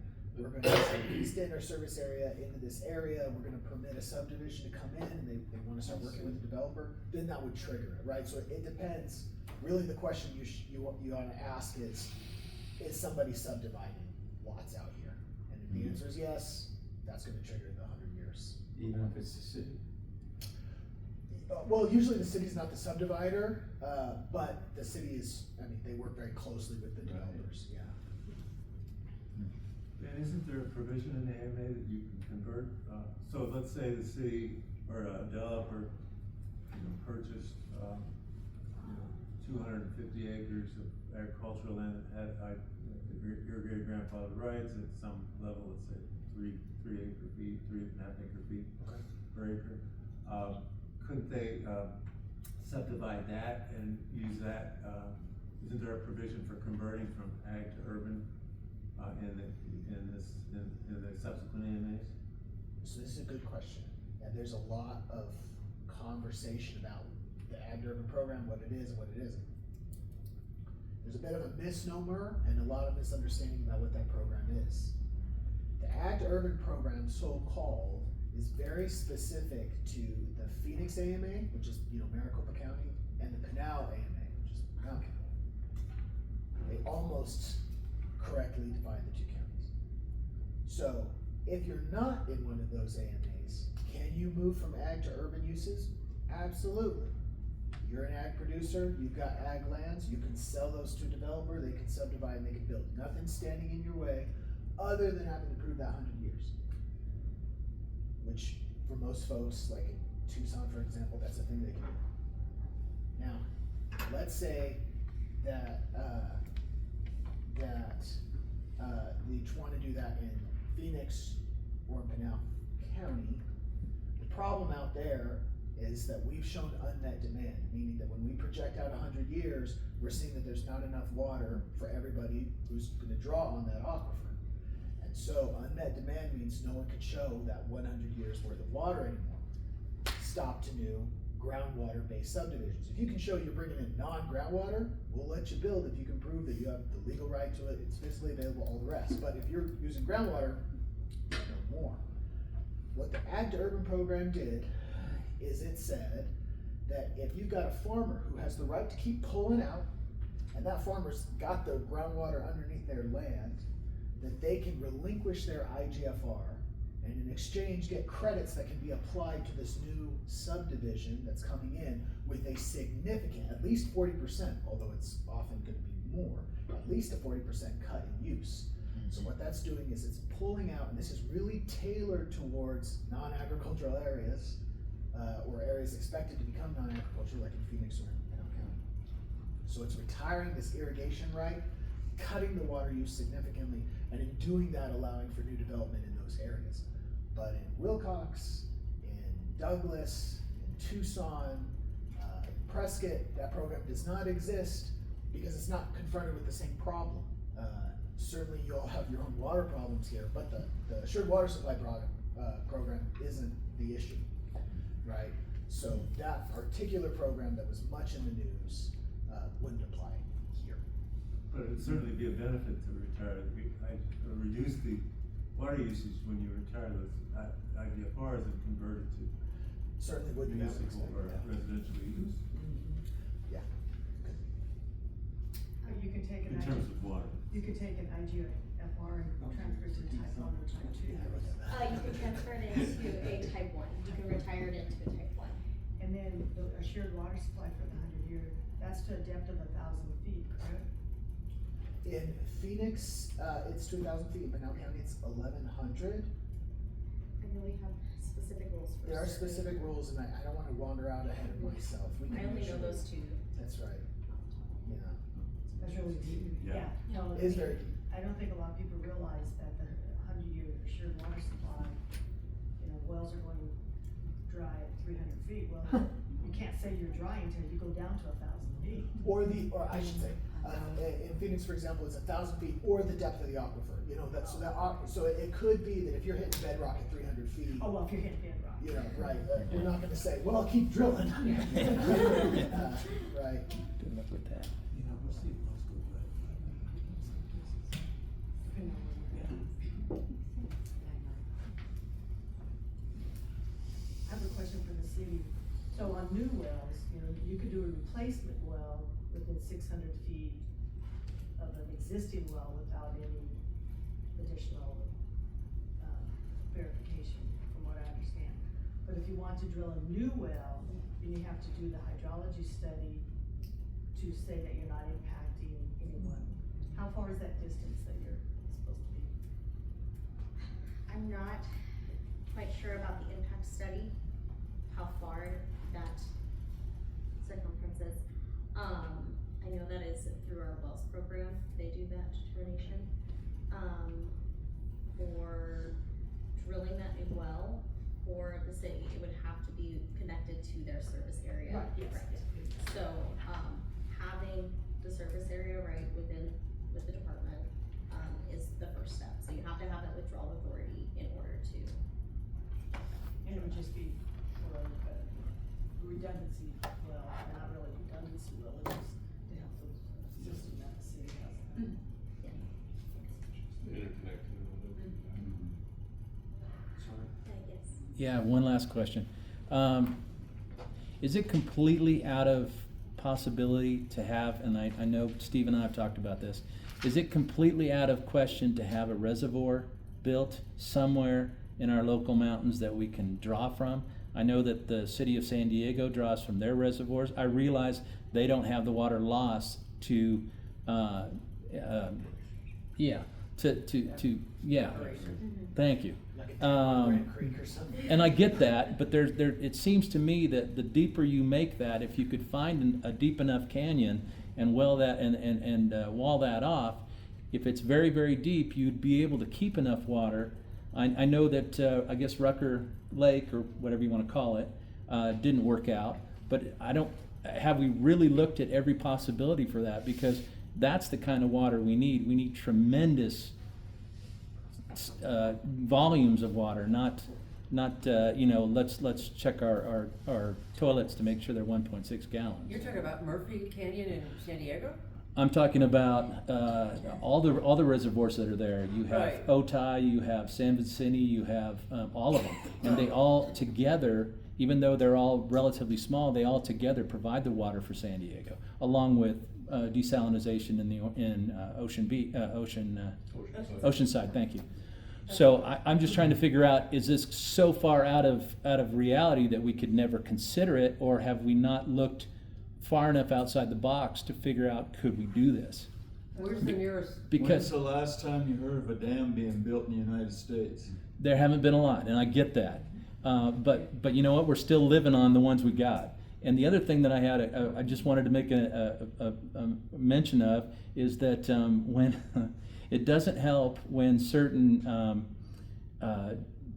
extend our service area into this area, we're gonna permit a subdivision to come in, and they wanna start working with the developer, then that would trigger it, right? So it depends. Really, the question you wanna ask is somebody subdividing lots out here? And if the answer is yes, that's gonna trigger the 100 years. Even if it's the city? Well, usually the city's not the subdivider, but the city is, they work very closely with the developers, yeah. And isn't there a provision in the AMA that you can convert? So let's say the city or a developer, purchased, 250 acres of agricultural land that had irrigated grandfather rights at some level, let's say 3 acre feet, 3.5 acre feet per acre. Couldn't they subdivide that and use that? Isn't there a provision for converting from ag to urban in the subsequent AMAs? So this is a good question, and there's a lot of conversation about the ag to urban program, what it is and what it isn't. There's a bit of a misnomer and a lot of misunderstanding about what that program is. The ag to urban program, so-called, is very specific to the Phoenix AMA, which is Maricopa County, and the Pinal AMA, which is Pinal County. They almost correctly divide the 2 counties. So if you're not in one of those AMAs, can you move from ag to urban uses? Absolutely. You're an ag producer, you've got ag lands, you can sell those to a developer, they can subdivide and they can build. Nothing's standing in your way other than having to prove that 100 years. Which for most folks, like in Tucson, for example, that's a thing they can do. Now, let's say that you want to do that in Phoenix or Pinal County. The problem out there is that we've shown unmet demand, meaning that when we project out 100 years, we're seeing that there's not enough water for everybody who's going to draw on that aquifer. And so unmet demand means no one can show that 100 years worth of water anymore. Stop to new groundwater-based subdivisions. If you can show you're bringing in non-groundwater, we'll let you build if you can prove that you have the legal right to it, it's physically available, all the rest. But if you're using groundwater, no more. What the Ag to Urban program did is it said that if you've got a farmer who has the right to keep pulling out, and that farmer's got the groundwater underneath their land, that they can relinquish their IGFR and in exchange get credits that can be applied to this new subdivision that's coming in with a significant, at least 40%, although it's often going to be more, at least a 40% cut in use. So what that's doing is it's pulling out, and this is really tailored towards non-agricultural areas, or areas expected to become non-agricultural, like in Phoenix or in Pinal County. So it's retiring this irrigation right, cutting the water use significantly, and in doing that, allowing for new development in those areas. But in Wilcox, in Douglas, in Tucson, Prescott, that program does not exist because it's not confronted with the same problem. Certainly you all have your own water problems here, but the Assured Water Supply program isn't the issue, right? So that particular program that was much in the news wouldn't apply here. But it'd certainly be a benefit to retire, reduce the water usage when you retire those IDFRs and convert it to Certainly would be. municipal or residential use. Yeah. You can take In terms of water. You could take an IGFR and transfer it to type 1 or type 2. You can transfer it into a type 1. You can retire it into a type 1. And then the Assured Water Supply for the 100-year, that's to a depth of 1,000 feet, correct? In Phoenix, it's 2,000 feet. In Pinal County, it's 1,100. And then we have specific rules for There are certain- specific rules, and I don't want to wander out ahead of myself. We I can only make know sure- those two. That's right. Yeah. That's really deep. Yeah. No, It is very deep. I don't think a lot of people realize that the 100-year Assured Water Supply, wells are going dry at 300 feet. Well, you can't say you're dry until you go down to 1,000 feet. Or I should say, in Phoenix, for example, it's 1,000 feet or the depth of the aquifer. So it could be that if you're hitting bedrock at 300 feet. Oh, well, if you're hitting bedrock. Right. We're not going to say, well, keep drilling. Right. Good luck with that. We'll see if those go back. I have a question for the city. So on new wells, you could do a replacement well within 600 feet of an existing well without any additional verification, from what I understand. But if you want to drill a new well, then you have to do the hydrology study to say that you're not impacting anyone. How far is that distance that you're supposed to be? I'm not quite sure about the impact study, how far that circumference is. I know that is through our wells program, they do that determination. For drilling that new well for the city, it would have to be connected to their service area. Right, yes. So, having the service area with the department, is the first step. So you have to have that withdrawal authority in order to. And it would just be for redundancy, well, not really redundancy, well, it's just to help the system that the city has. Interconnected. Yeah, one last question. Is it completely out of possibility to have, and I know Steve and I have talked about this, is it completely out of question to have a reservoir built somewhere in our local mountains that we can draw from? I know that the city of San Diego draws from their reservoirs. I realize they don't have the water loss to, thank you. Grand Creek or something. And I get that, but it seems to me that the deeper you make that, if you could find a deep enough canyon and wall that off, if it's very, very deep, you'd be able to keep enough water. I know that I guess Rucker Lake, or whatever you want to call it, didn't work out, but have we really looked at every possibility for that? Because that's the kind of water we need. We need tremendous volumes of water, not let's check our toilets to make sure they're 1.6 gallons. You're talking about Murphy Canyon in San Diego? I'm talking about all the reservoirs that are there. You have Right. Otay, you have San Vicente, you have all of them, and they all together, even though they're all relatively small, they all together provide the water for San Diego, along with desalinization in Oceanside. Thank you. So I'm just trying to figure out, is this so far out of reality that we could never consider it, or have we not looked far enough outside the box to figure out, could we do this? Where's the nearest? When's Because the last time you heard of a dam being built in the United States? there haven't been a lot, and I get that. But you know what? We're still living on the ones we got. And the other thing that I just wanted to make a mention of is that when it doesn't help when certain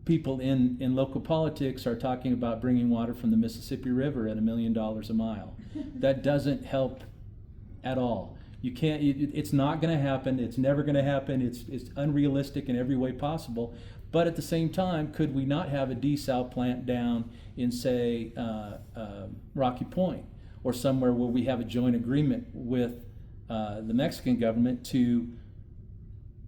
people in local politics are talking about bringing water from the Mississippi River at $1 million a mile. That doesn't help at all. You can't. It's not going to happen. It's never going to happen. It's unrealistic in every way possible. But at the same time, could we not have a desal plant down in, say, Rocky Point, or somewhere where we have a joint agreement with the Mexican government to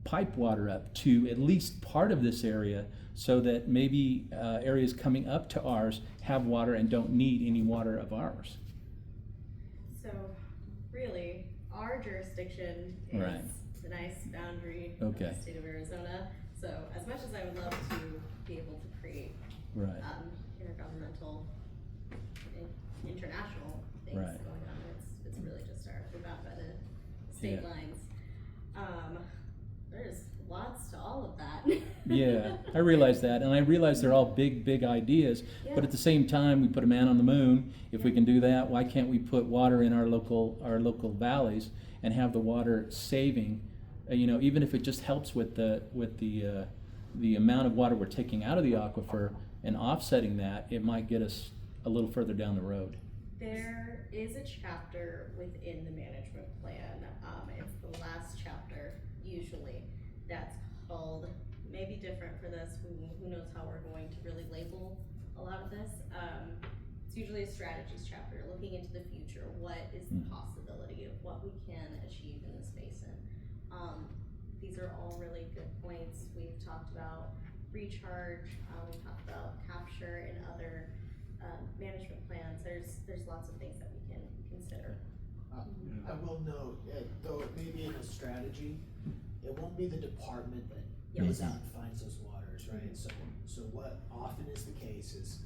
pipe water up to at least part of this area, so that maybe areas coming up to ours have water and don't need any water of ours? So, really, our jurisdiction is Right. the nice boundary Okay. of the state of Arizona. So, as much as I would love to be able to create Right. intergovernmental, international things Right. going on, it's really just we're bound by the state Yeah. lines. There's lots to all of that. Yeah, I realize that, and I realize they're all big ideas, Yeah. but at the same time, we put a man on the moon. If we can do that, why can't we put water in our local valleys and have the water saving? Even if it just helps with the amount of water we're taking out of the aquifer and offsetting that, it might get us a little further down the road. There is a chapter within the management plan. It's the last chapter usually that's called, maybe different for this, who knows how we're going to really label a lot of this. It's usually a strategies chapter, looking into the future. What is the possibility of what we can achieve in this basin? These are all really good points. We've talked about recharge, we've talked about capture and other management plans. There's lots of things that we can consider. I will note, though it may be in a strategy, it won't be the department that goes out and finds those waters, right? So what often is the case is,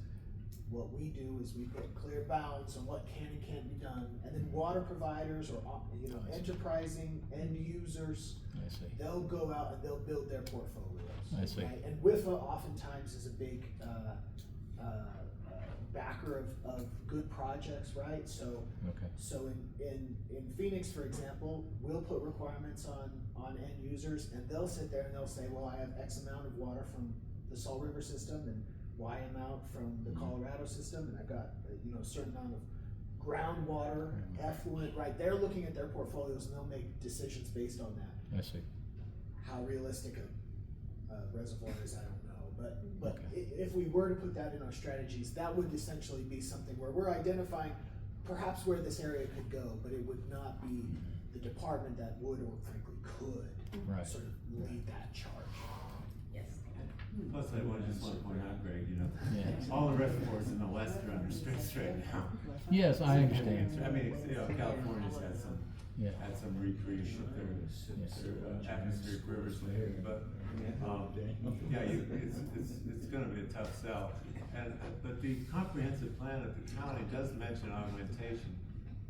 what we do is we put clear bounds on what can and can't be done, and then water providers or enterprising end users, I see. they'll go out and they'll build their portfolios. I see. Right? And WIFA oftentimes is a big backer of good projects, right? So Okay. so in Phoenix, for example, we'll put requirements on end users, and they'll sit there and they'll say, well, I have X amount of water from the Salt River system and Y amount from the Colorado system, and I've got a certain amount of groundwater, effluent, right? They're looking at their portfolios and they'll make decisions based on that. I see. How realistic a reservoir is, I don't know, but Okay. if we were to put that in our strategies, that would essentially be something where we're identifying perhaps where this area could go, but it would not be the department that would, or frankly could, Right. sort of lead that charge. Yes. Plus, I just want to point out, Greg, Yeah. all the reservoirs in the west are under stress right now. Yes, I understand. I mean, California's had some Yeah. recreation of their atmospheric rivers lately, but, it's gonna be a tough sell. But the comprehensive plan of the county does mention augmentation.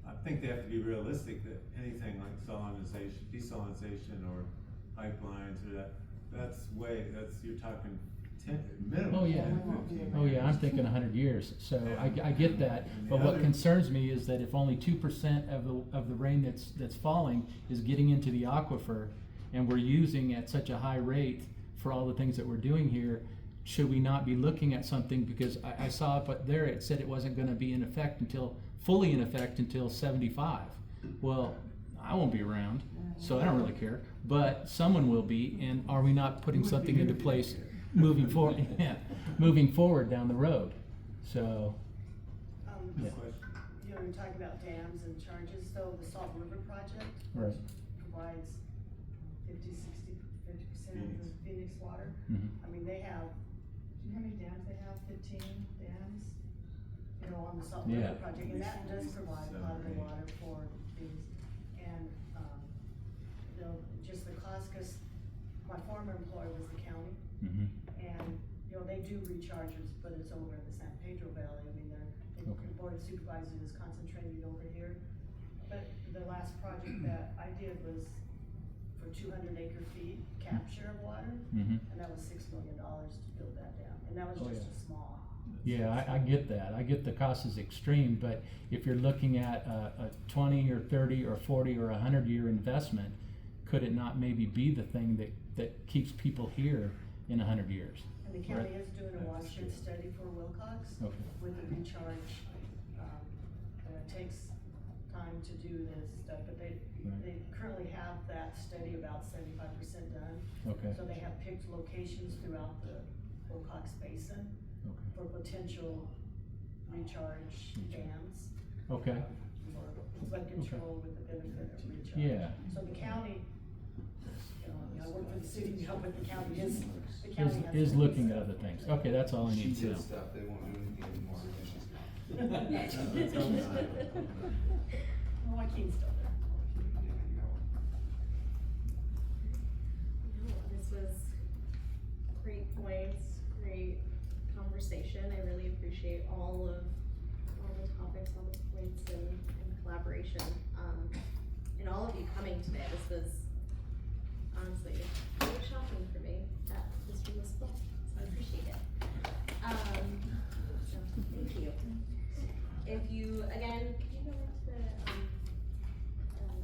I think they have to be realistic that anything like desalinization or pipelines or you're talking minimum. Oh, yeah. 10, 15 Oh, yeah, years. I'm thinking 100 years, so I get that. And the But what other- concerns me is that if only 2% of the rain that's falling is getting into the aquifer, and we're using at such a high rate for all the things that we're doing here, should we not be looking at something? Because I saw up there, it said it wasn't gonna be fully in effect until 75. Well, I won't be around, so I don't really care, but someone will be, and are we not putting something into place moving forward, moving forward down the road? So, yeah. You're talking about dams and charges, so the Salt River project Right. provides 50% of the Phoenix water. Mhm. I mean, they have, do you know how many dams they have? 15 dams? On the Salt Yeah. River project, and that does provide a lot of the water for these. And, just the cost, cause my former employer was the county, Mhm. and, they do recharges, but it's over in the San Pedro Valley. I mean, the board of supervisors is concentrated over here. But the last project that I did was for 200 acre feet capture of water, Mhm. and that was $6 million to build that dam, and that was Oh, just yeah. a small. Yeah, I get that. I get the cost is extreme, but if you're looking at a 20 or 30 or 40 or 100-year investment, could it not maybe be the thing that keeps people here in 100 years? And the county Right. is doing a watershed study for Wilcox Okay. with the recharge. And it takes time to do this stuff, but they currently have that study about 75% done. Okay. So they have picked locations throughout the Wilcox Basin Okay. for potential recharge dams. Okay. For flood control with the benefit of recharge. Yeah. So the county, you know, I work for the city now, but the county has Is looking at other things. Okay, that's all I She need to know. did stuff, they won't do anything anymore. Joaquin's still there. This was great points, great conversation. I really appreciate all the topics, all the points and collaboration. And all of you coming today. This was honestly really shocking for me that this room was full, so I appreciate it. So thank you. If you, again, could you go into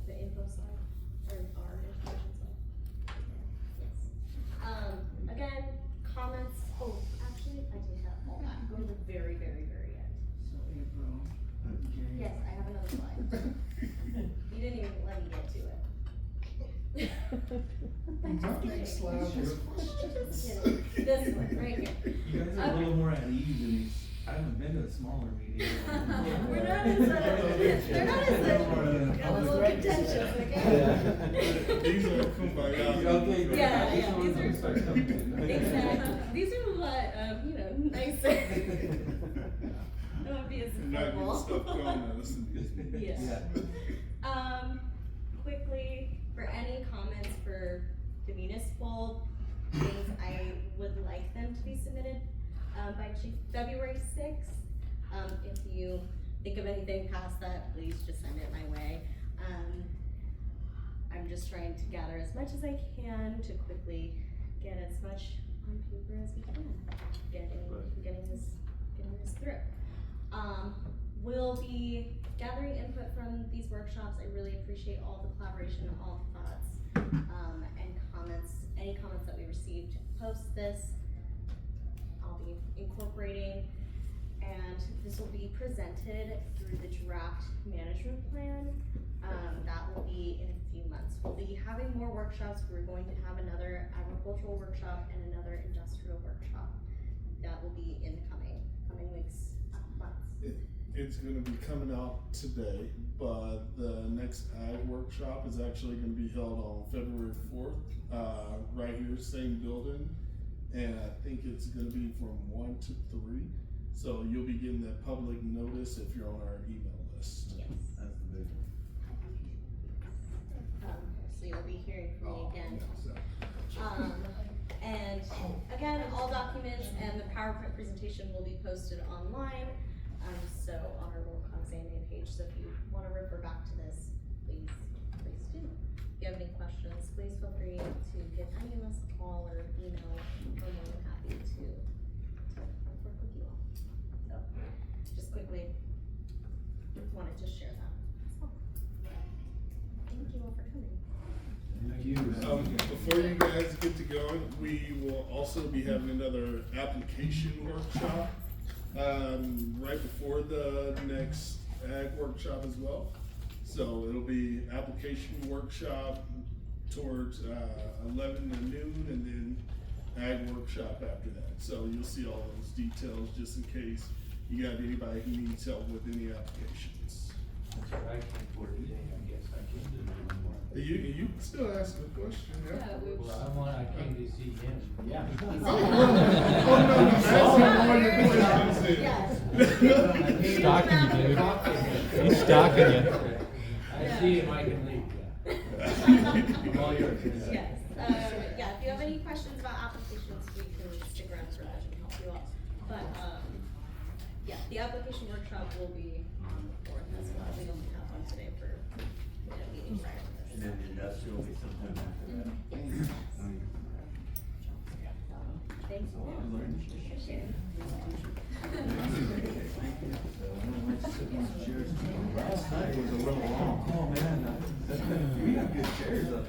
the info slide, or our information slide? Yes. Again, comments, actually, I take that all back, go to the very, very, very end. Yes, I have another slide. You didn't even let me get to it. I'm just kidding. Next slide. Just kidding. This one, right here. You guys are a little more at ease in these, I haven't been to a smaller meeting. We're not as, they're not as, got a little contentious, okay? These are from my Okay, great. Yeah, I just yeah, wanted these to are- start something. Exactly. These are a lot, nicer. That would be as Not getting simple. stuff thrown at us. Yeah. Quickly, for any comments for the municipal things, I would like them to be submitted by February 6th. If you think of anything past that, please just send it my way. I'm just trying to gather as much as I can to quickly get as much on paper as we can, getting this through. We'll be gathering input from these workshops. I really appreciate all the collaboration, all the thoughts, and comments. Any comments that we received post this, I'll be incorporating, and this will be presented through the draft management plan. That will be in a few months. We'll be having more workshops. We're going to have another agricultural workshop and another industrial workshop. That will be in the coming weeks, months. It's gonna be coming out today, but the next ag workshop is actually gonna be held on February 4th, right here, same building. And I think it's gonna be from 1 to 3. So you'll be getting that public notice if you're on our email list. Yes. That's the big one. So you'll be hearing from me again. And again, all documents and the PowerPoint presentation will be posted online. So on our Wilcox AMA page, so if you wanna refer back to this, please do. If you have any questions, please feel free to give any of us a call or email. We're more than happy to work with you all. So, just quickly, wanted to share that. So, thank you all for coming. Thank you. Before you guys get to going, we will also be having another application workshop right before the next ag workshop as well. So it'll be application workshop towards 11 to noon, and then ag workshop after that. So you'll see all those details just in case you got anybody who needs help with any applications. That's right, I can't afford it, I guess, I can't do it anymore. You can still ask a question, yeah. Well, I came to see him. Yeah. Stalking you, dude. He's stalking you. I see him, I can leave, I'm all yours. Yes, yeah, if you have any questions about applications, we can stick around for that and help you out. But, yeah, the application workshop will be on the 4th as well. We don't have one today for the meeting prior to this. and then the industrial will be sometime after that. Thanks. Appreciate it. Last night was a little long. Oh, man, we have good chairs up